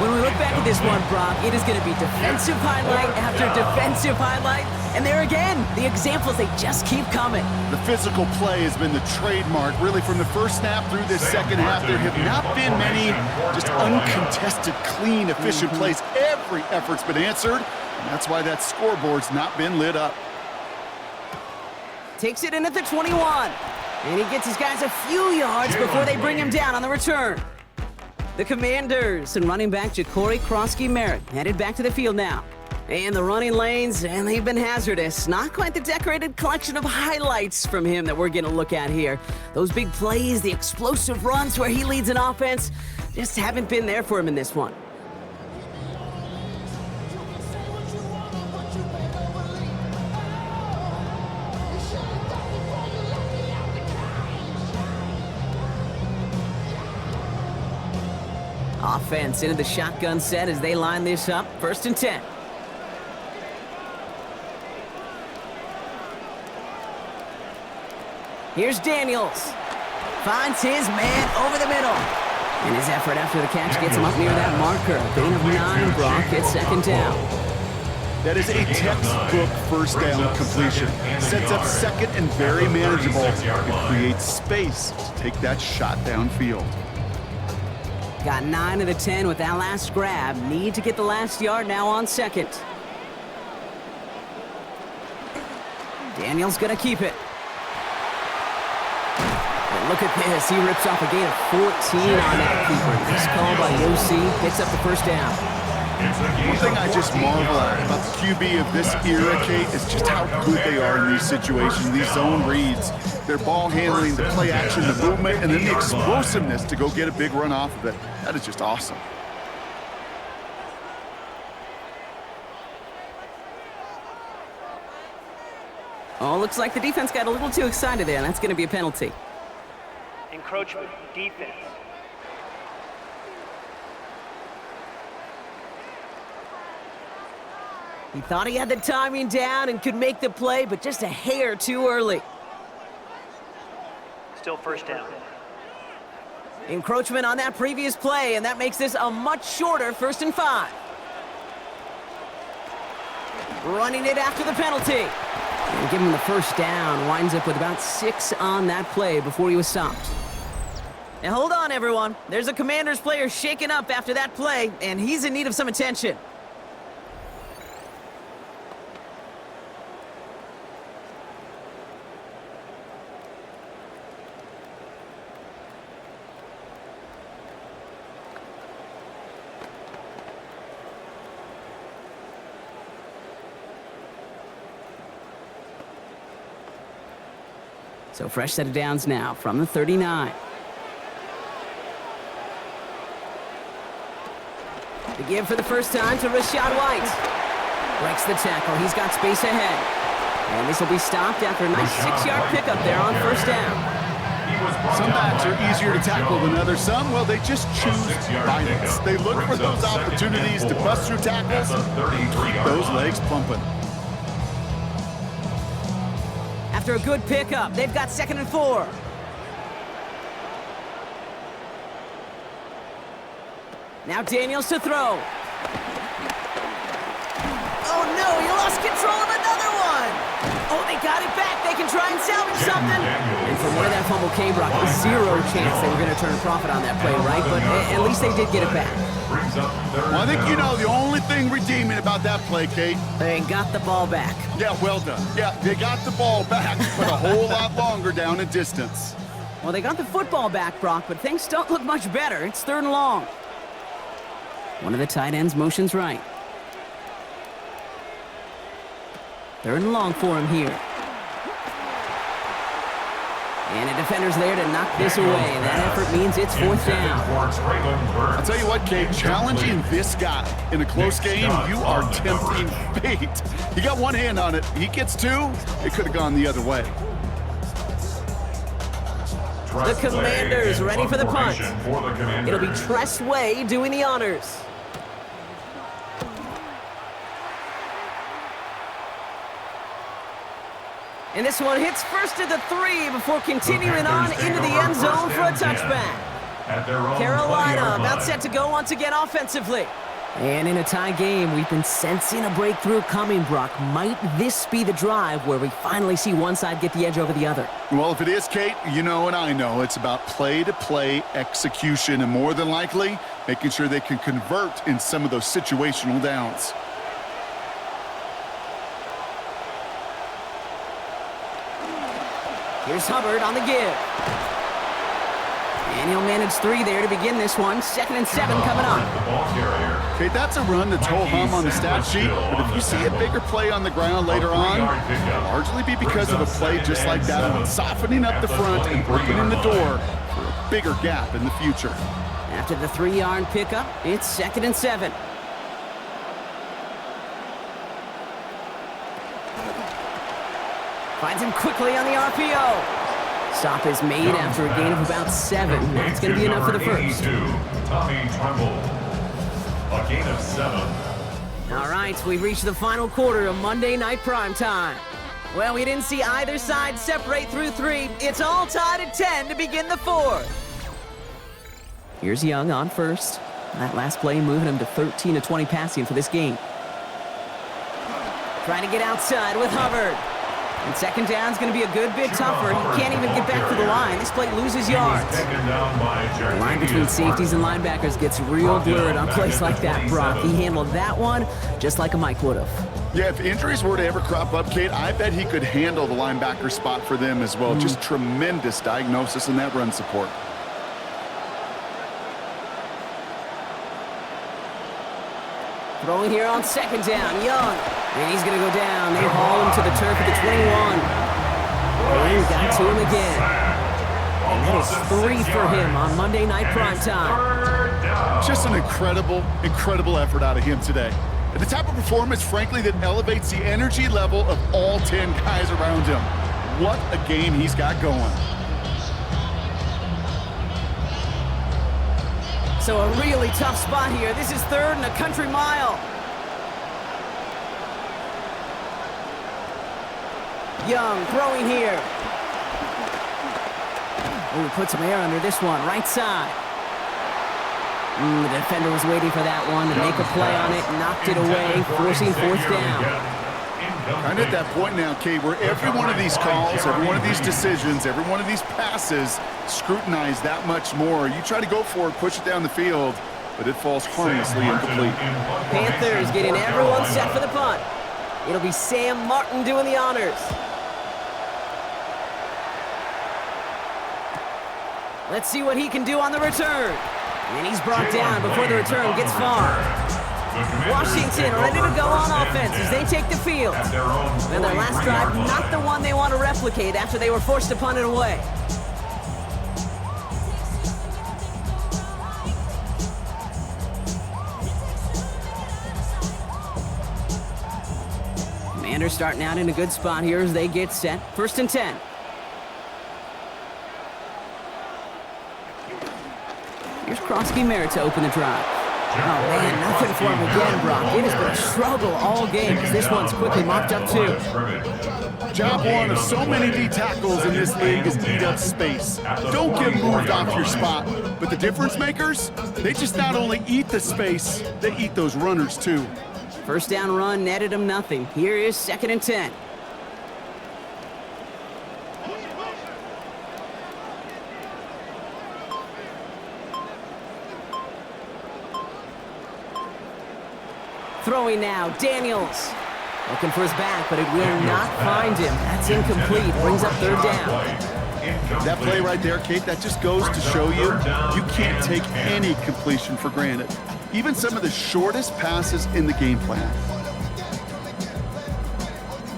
When we look back at this one, Brock, it is going to be defensive highlight after defensive highlight. And there again, the examples, they just keep coming. The physical play has been the trademark, really, from the first snap through this 2nd half. There have not been many just uncontested, clean, efficient plays. Every effort's been answered, and that's why that scoreboard's not been lit up. Takes it in at the 21. And he gets his guys a few yards before they bring him down on the return. The Commanders and running back Ja'Cory Krosky Merritt headed back to the field now. And the running lanes, and they've been hazardous. Not quite the decorated collection of highlights from him that we're going to look at here. Those big plays, the explosive runs where he leads an offense, just haven't been there for him in this one. Offense into the shotgun set as they line this up. 1st and 10. Here's Daniels. Finds his man over the middle. And his effort after the catch gets him up near that marker. Gain of 9, Brock. It's 2nd down. That is a textbook first down completion. Sets up 2nd and very manageable. It creates space to take that shot downfield. Got 9 of the 10 with that last grab. Need to get the last yard now on 2nd. Daniels gonna keep it. And look at this. He rips off a gain of 14 on that keeper. Nice call by OC. Picks up the 1st down. One thing I just marvel at about the QB of this era, Kate, is just how good they are in these situations, these zone reads. Their ball handling, the play action, the movement, and then the explosiveness to go get a big run off of it. That is just awesome. Oh, looks like the defense got a little too excited there. That's going to be a penalty. Encroachment, defense. He thought he had the timing down and could make the play, but just a hair too early. Still 1st down. Encroachment on that previous play, and that makes this a much shorter 1st and 5. Running it after the penalty. And give him the 1st down. Winds up with about 6 on that play before he was stopped. Now hold on, everyone. There's a Commanders player shaken up after that play, and he's in need of some attention. So fresh set of downs now from the 39. The give for the first time to Rachaad White. Breaks the tackle. He's got space ahead. And this will be stopped after a nice 6-yard pickup there on 1st down. Some backs are easier to tackle than others. Some, well, they just choose violence. They look for those opportunities to bust through tackles, keep those legs pumping. After a good pickup, they've got 2nd and 4. Now Daniels to throw. Oh no, he lost control of another one. Oh, they got it back. They can try and salvage something. And from where that fumble came, Brock, zero chance they were going to turn a profit on that play, right? But at least they did get it back. Well, I think you know the only thing redeeming about that play, Kate. They got the ball back. Yeah, well done. Yeah, they got the ball back, but a whole lot longer down in distance. Well, they got the football back, Brock, but things don't look much better. It's 3rd and long. One of the tight ends motions right. 3rd and long for him here. And a defender's there to knock this away. That effort means it's 4th down. I'll tell you what, Kate, challenging this guy in a close game, you are tempting fate. He got one hand on it. He gets 2, it could have gone the other way. The Commanders ready for the punt. It'll be Tress Way doing the honors. And this one hits first to the 3 before continuing on into the end zone for a touchback. Carolina about set to go once again offensively. And in a tie game, we've been sensing a breakthrough coming, Brock. Might this be the drive where we finally see one side get the edge over the other? Well, if it is, Kate, you know and I know it's about play-to-play execution, and more than likely, making sure they can convert in some of those situational downs. Here's Hubbard on the give. And he'll manage 3 there to begin this one. 2nd and 7 coming up. The ball carrier. Okay, that's a run that's ho-hum on the stat sheet, but if you see a bigger play on the ground later on, it'll largely be because of a play just like that one, softening up the front and opening the door for a bigger gap in the future. After the 3-yard pickup, it's 2nd and 7. Finds him quickly on the RPO. Stop is made after a gain of about 7. That's going to be enough for the first. Tommy Tremble. A gain of 7. All right, we've reached the final quarter of Monday Night Primetime. Well, we didn't see either side separate through 3. It's all tied at 10 to begin the 4th. Here's Young on first. That last play moving him to 13 of 20 passing for this game. Trying to get outside with Hubbard. And 2nd down's going to be a good bit tougher. He can't even get back to the line. This play loses yards. The line between safeties and linebackers gets real blurred on plays like that, Brock. He handled that one just like a Mike would have. Yeah, if injuries were to ever crop up, Kate, I bet he could handle the linebacker spot for them as well. Just tremendous diagnosis in that run support. Throwing here on 2nd down, Young. And he's going to go down. They haul him to the turf at the 21. And got to him again. And that is 3 for him on Monday Night Primetime. Just an incredible effort out of him today. And the type of performance, frankly, that elevates the energy level of all 10 guys around him. What a game he's got going. So a really tough spot here. This is 3rd and a country mile. Young throwing here. Oh, he put some air under this one, right side. The defender was waiting for that one to make a play on it, knocked it away, forcing 4th down. Kind of at that point now, Kate, where every one of these calls, every one of these decisions, every one of these passes scrutinized that much more. You try to go for it, push it down the field, but it falls harmlessly incomplete. Panthers getting everyone set for the punt. It'll be Sam Martin doing the honors. Let's see what he can do on the return. And he's brought down before the return gets far. Washington ready to go on offense as they take the field. And their last drive, not the one they want to replicate after they were forced to punt it away. Commanders starting out in a good spot here as they get set. 1st and 10. Here's Krosky Merritt to open the drive. Oh, man, nothing for him again, Brock. It has been a struggle all game as this one's quickly mopped up, too. Job one of so many D tackles in this league is eat up space. Don't get moved off your spot. But the difference makers, they just not only eat the space, they eat those runners, too. 1st down run netted him nothing. Here is 2nd and 10. Throwing now, Daniels. Looking for his back, but it will not find him. That's incomplete. Brings up 3rd down. That play right there, Kate, that just goes to show you can't take any completion for granted. Even some of the shortest passes in the game plan.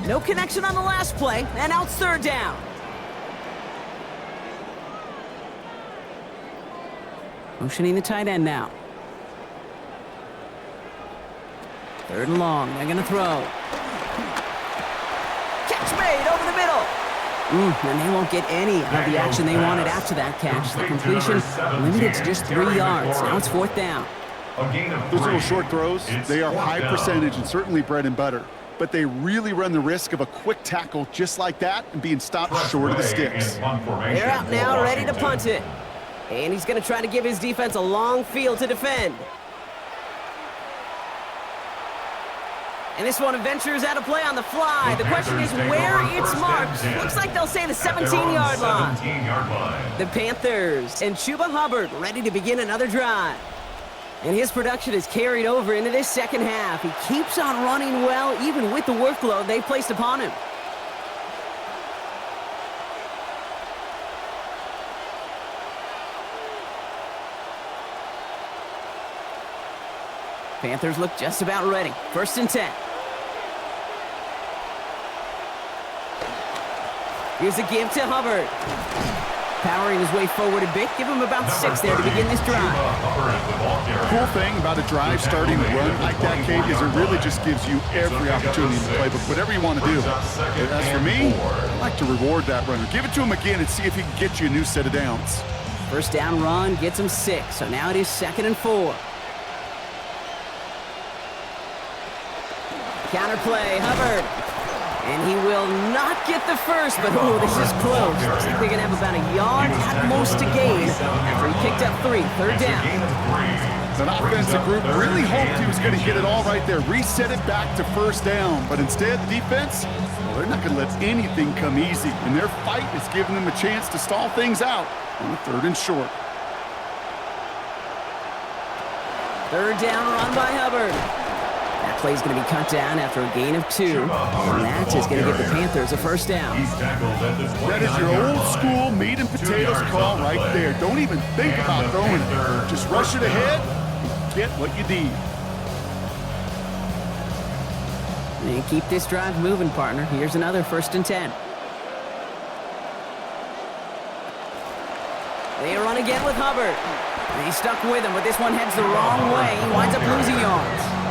No connection on the last play, and now it's 3rd down. Motioning the tight end now. 3rd and long, they're gonna throw. Catch made over the middle. And they won't get any of the action they wanted after that catch. The completion limited to just 3 yards. Now it's 4th down. Those little short throws, they are high percentage and certainly bread and butter. But they really run the risk of a quick tackle just like that and being stopped short of the sticks. They're out now, ready to punt it. And he's gonna try to give his defense a long field to defend. And this one ventures out of play on the fly. The question is where it's marked. Looks like they'll say the 17-yard line. The Panthers and Chuba Hubbard ready to begin another drive. And his production is carried over into this 2nd half. He keeps on running well, even with the workload they placed upon him. Panthers look just about ready. 1st and 10. Here's a give to Hubbard. Powering his way forward a bit. Give him about 6 there to begin this drive. Cool thing about a drive starting to run like that, Kate, is it really just gives you every opportunity in the playbook, whatever you want to do. As for me, I like to reward that runner. Give it to him again and see if he can get you a new set of downs. 1st down run gets him 6. So now it is 2nd and 4. Counterplay, Hubbard. And he will not get the first, but ooh, this is close. Looks like they're going to have about a yard at most to gain after he picked up 3. 3rd down. That offensive group really hoped he was going to get it all right there, reset it back to 1st down. But instead, defense, well, they're not going to let anything come easy. And their fight is giving them a chance to stall things out on a 3rd and short. 3rd down run by Hubbard. That play is going to be cut down after a gain of 2. And that is going to give the Panthers a 1st down. That is your old school meat and potatoes call right there. Don't even think about throwing it. Just rush it ahead and get what you need. And keep this drive moving, partner. Here's another 1st and 10. They run again with Hubbard. And he's stuck with him, but this one heads the wrong way. He winds up losing yards.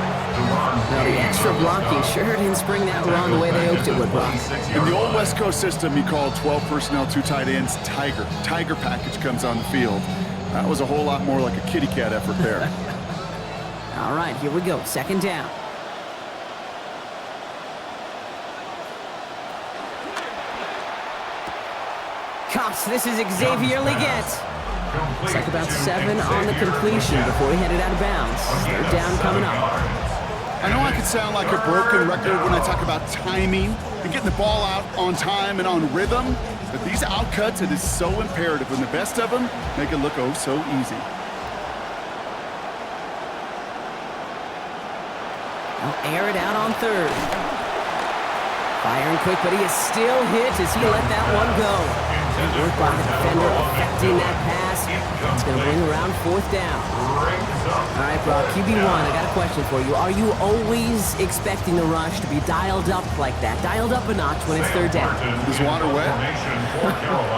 Now, the extra blocking sure didn't spring that run the way they hoped it would, Brock. In the old West Coast system, you called 12 personnel, 2 tight ends, Tiger. Tiger package comes on the field. That was a whole lot more like a kitty cat effort there. All right, here we go. 2nd down. Cuffs, this is Xavier Leggett. Looks like about 7 on the completion before he headed out of bounds. 3rd down coming up. I know I could sound like a broken record when I talk about timing and getting the ball out on time and on rhythm, but these outcuts, it is so imperative, and the best of them make it look oh so easy. They'll air it out on 3rd. Firing quick, but he is still hit as he let that one go. Good work by the defender affecting that pass. It's going to bring around 4th down. All right, Brock, QB1, I got a question for you. Are you always expecting the rush to be dialed up like that, dialed up a notch when it's 3rd down? Is water wet?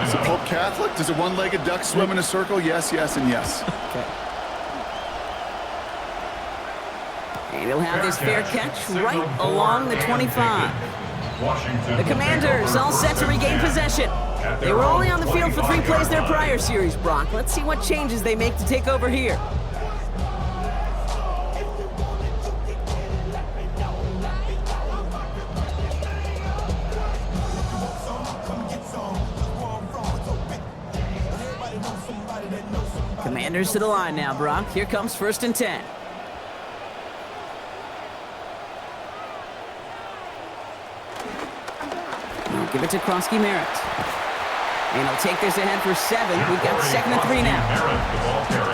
Is it Pope Catholic? Does a one-legged duck swim in a circle? Yes, yes, and yes. Okay. And he'll have this fair catch right along the 25. The Commanders all set to regain possession. They were only on the field for 3 plays their prior series, Brock. Let's see what changes they make to take over here. Commanders to the line now, Brock. Here comes 1st and 10. Give it to Krosky Merritt. And he'll take this ahead for 7. We've got 2nd and 3 now.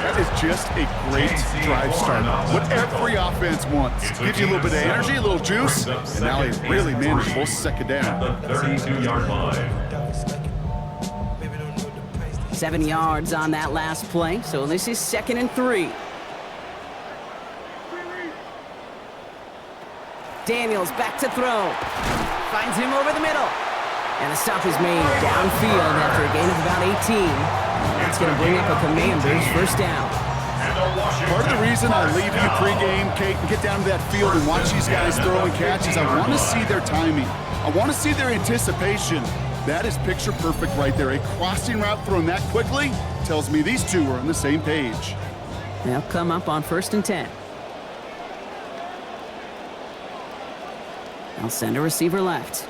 That is just a great drive start. What every offense wants. Gives you a little bit of energy, a little juice, and now a really manageable 2nd down. The 32-yard line. 7 yards on that last play, so this is 2nd and 3. Daniels back to throw. Finds him over the middle. And the stop is made downfield after a gain of about 18. That's going to bring up a Commanders 1st down. Part of the reason I leave you pregame, Kate, and get down to that field and watch these guys throw and catch is I want to see their timing. I want to see their anticipation. That is picture perfect right there. A crossing route thrown that quickly tells me these two are on the same page. They'll come up on 1st and 10. They'll send a receiver left.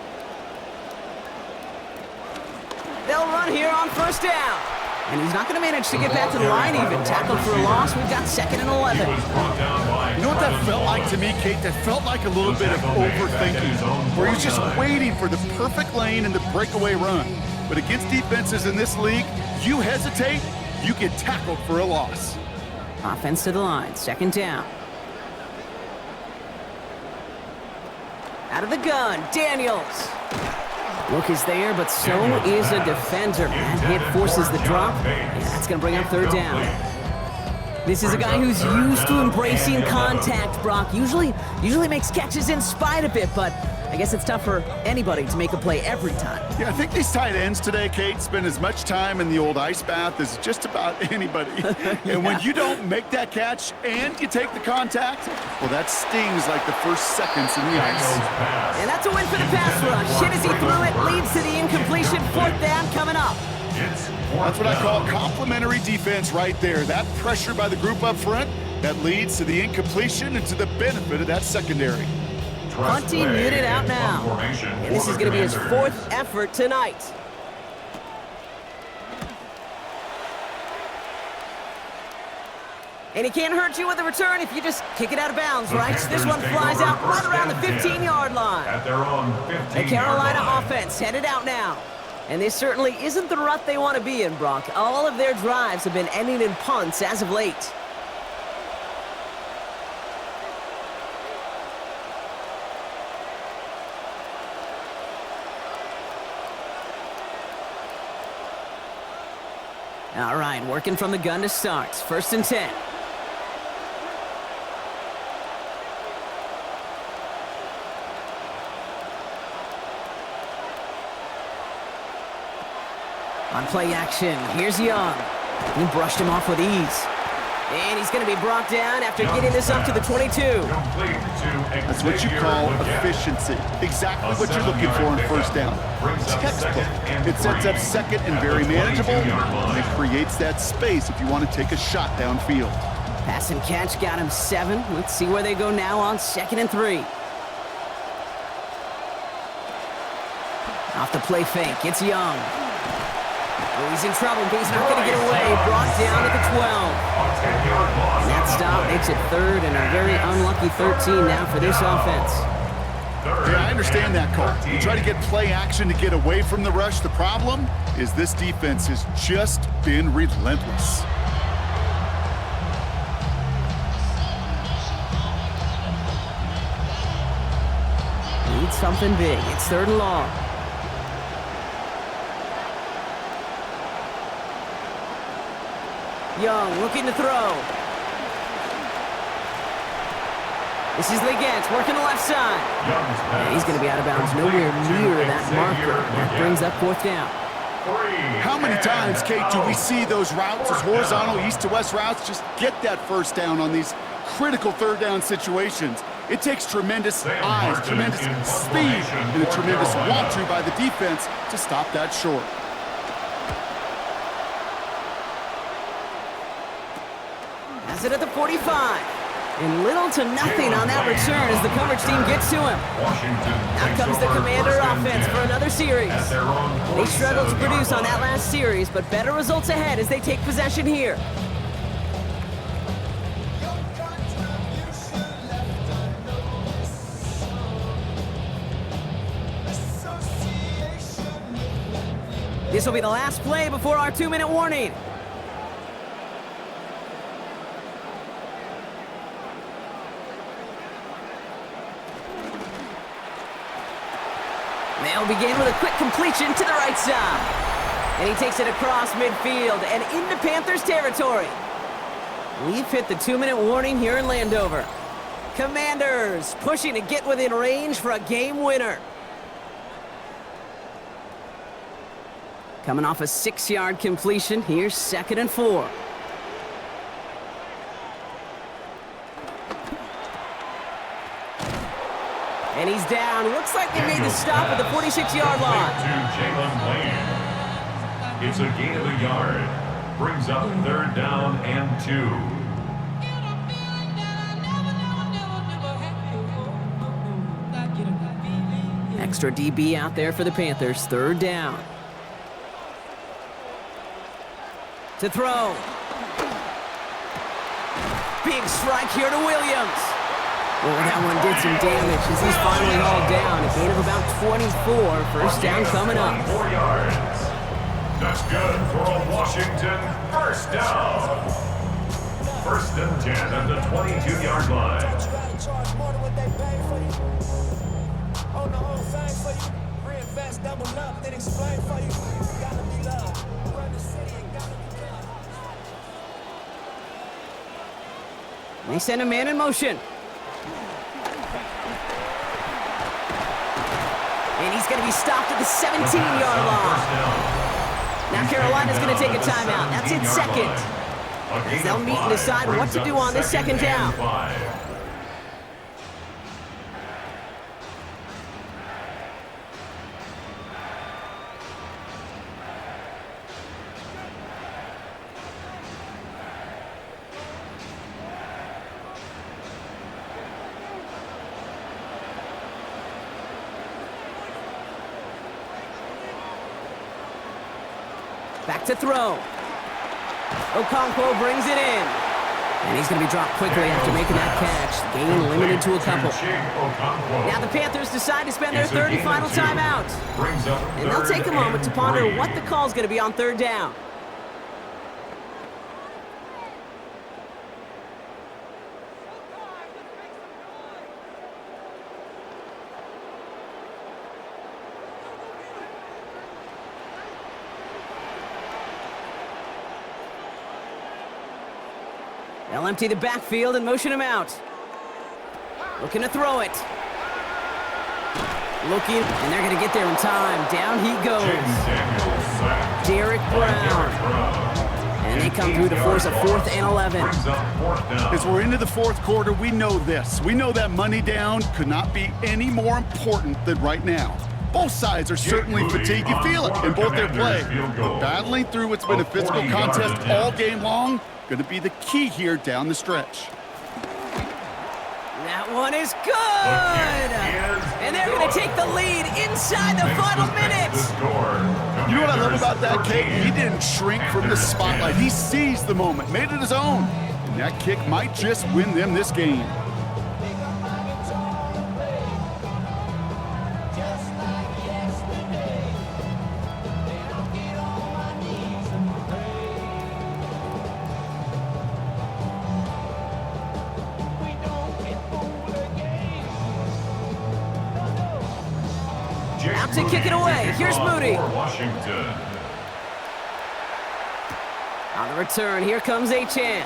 They'll run here on 1st down. And he's not going to manage to get back to the line even. Tackled for a loss. We've got 2nd and 11. You know what that felt like to me, Kate? That felt like a little bit of overthinking, where he's just waiting for the perfect lane and the breakaway run. But against defenses in this league, you hesitate, you get tackled for a loss. Offense to the line. 2nd down. Out of the gun, Daniels. Look is there, but so is a defender. That hit forces the drop, and that's going to bring up 3rd down. This is a guy who's used to embracing contact, Brock. Usually makes catches in spite of it, but I guess it's tough for anybody to make a play every time. Yeah, I think these tight ends today, Kate, spend as much time in the old ice bath as just about anybody. And when you don't make that catch and you take the contact, well, that stings like the first seconds in the ice. And that's a win for the pass rush. Hit as he threw it, leads to the incompletion. 4th down coming up. That's what I call complimentary defense right there. That pressure by the group up front, that leads to the incompletion and to the benefit of that secondary. Punting unit out now. And this is going to be his 4th effort tonight. And he can't hurt you with a return if you just kick it out of bounds, right? This one flies out right around the 15-yard line. At their own 15-yard The Carolina line. offense headed out now. And this certainly isn't the rut they want to be in, Brock. All of their drives have been ending in punts as of late. All right, working from the gun to start. 1st and 10. On play action, here's Young. He brushed him off with ease. And he's going to be brought down after getting this up to the 22. That's what you call efficiency. Exactly what you're looking for in 1st down. Textbook. It sets up 2nd and very manageable, and it creates that space if you want to take a shot downfield. Pass and catch got him 7. Let's see where they go now on 2nd and 3. Off the play fake, it's Young. Oh, he's in trouble, but he's not going to get away. Brought down at the 12. And that stop makes it 3rd and a very unlucky 13 now for this offense. Yeah, I understand that call. You try to get play action to get away from the rush. The problem is this defense has just been relentless. Need something big. It's 3rd and long. Young looking to throw. This is Leggett working the left side. And he's going to be out of bounds nowhere near that marker. That brings up 4th down. How many times, Kate, do we see those routes, those horizontal east to west routes, just get that 1st down on these critical 3rd down situations? It takes tremendous eyes, tremendous speed, and a tremendous want-to by the defense to stop that short. Has it at the 45. And little to nothing on that return as the coverage team gets to him. Now comes the Commander offense for another series. They struggled to produce on that last series, but better results ahead as they take possession here. This will be the last play before our 2-minute warning. They'll begin with a quick completion to the right side. And he takes it across midfield and into Panthers territory. We've hit the 2-minute warning here in Landover. Commanders pushing to get within range for a game winner. Coming off a 6-yard completion, here's 2nd and 4. And he's down. Looks like they made the stop at the 46-yard line. It's a gain of a yard. Brings up 3rd down and 2. Extra DB out there for the Panthers. 3rd down. To throw. Big strike here to Williams. Well, that one did some damage as he's finally hauled down. A gain of about 24. 1st down coming up. 4 yards. That's good for a Washington 1st down. 1st and 10 at the 22-yard line. They send a man in motion. And he's going to be stopped at the 17-yard line. Now Carolina's going to take a timeout. That's its second. As they'll meet and decide what to do on this second down. Back to throw. Okonkwo brings it in. And he's going to be dropped quickly after making that catch. Gain limited to a couple. Now the Panthers decide to spend their third and final timeout. And they'll take a moment to ponder what the call's going to be on third down. They'll empty the backfield and motion him out. Looking to throw it. Looking, and they're going to get there in time. Down he goes. Derek Brown. And they come through to force a 4th and 11. As we're into the fourth quarter, we know this. We know that money down could not be any more important than right now. Both sides are certainly fatigued. You feel it in both their play. But battling through what's been a physical contest all game long, going to be the key here down the stretch. That one is good! And they're going to take the lead inside the final minutes. You know what I love about that kick? He didn't shrink from the spotlight. He seized the moment, made it his own. And that kick might just win them this game. Out to kick it away. Here's Moody. Washington. On the return, here comes Achan.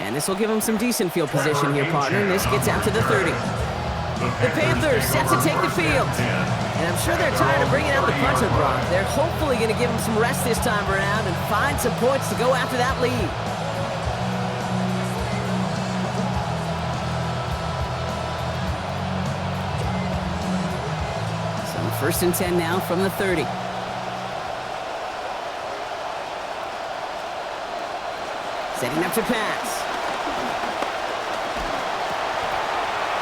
And this will give him some decent field position here, partner. And this gets out to the 30. The Panthers set to take the field. And I'm sure they're tired of bringing out the punter, Brock. They're hopefully going to give him some rest this time around and find some points to go after that lead. First and 10 now from the 30. Setting up to pass.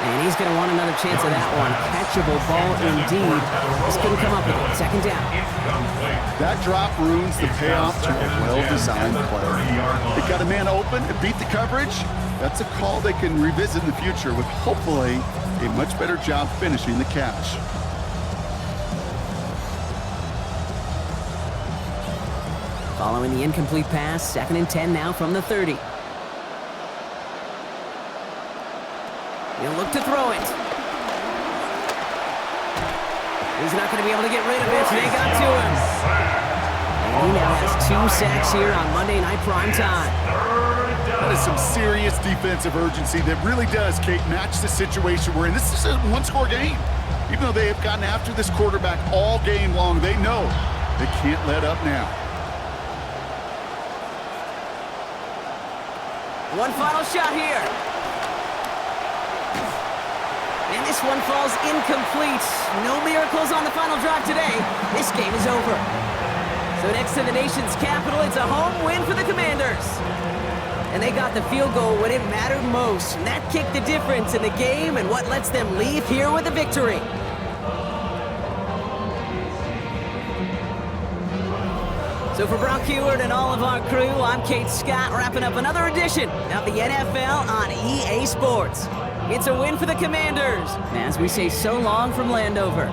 And he's going to want another chance of that one. Catchable ball indeed. Just couldn't come up with it. Second down. That drop ruins the payoff to a well-designed play. It got a man open, it beat the coverage. That's a call they can revisit in the future with hopefully a much better job finishing the catch. Following the incomplete pass, second and 10 now from the 30. He'll look to throw it. He's not going to be able to get rid of it. They got to him. And he now has 2 sacks here on Monday Night Prime Time. That is some serious defensive urgency that really does, Kate, match the situation we're in. This is a one-score game. Even though they have gotten after this quarterback all game long, they know they can't let up now. One final shot here. And this one falls incomplete. No miracles on the final drive today. This game is over. So next to the nation's capital, it's a home win for the Commanders. And they got the field goal when it mattered most. And that kicked the difference in the game and what lets them leave here with a victory. So for Brock Heward and all of our crew, I'm Kate Scott, wrapping up another edition of the NFL on EA Sports. It's a win for the Commanders, as we say so long from Landover.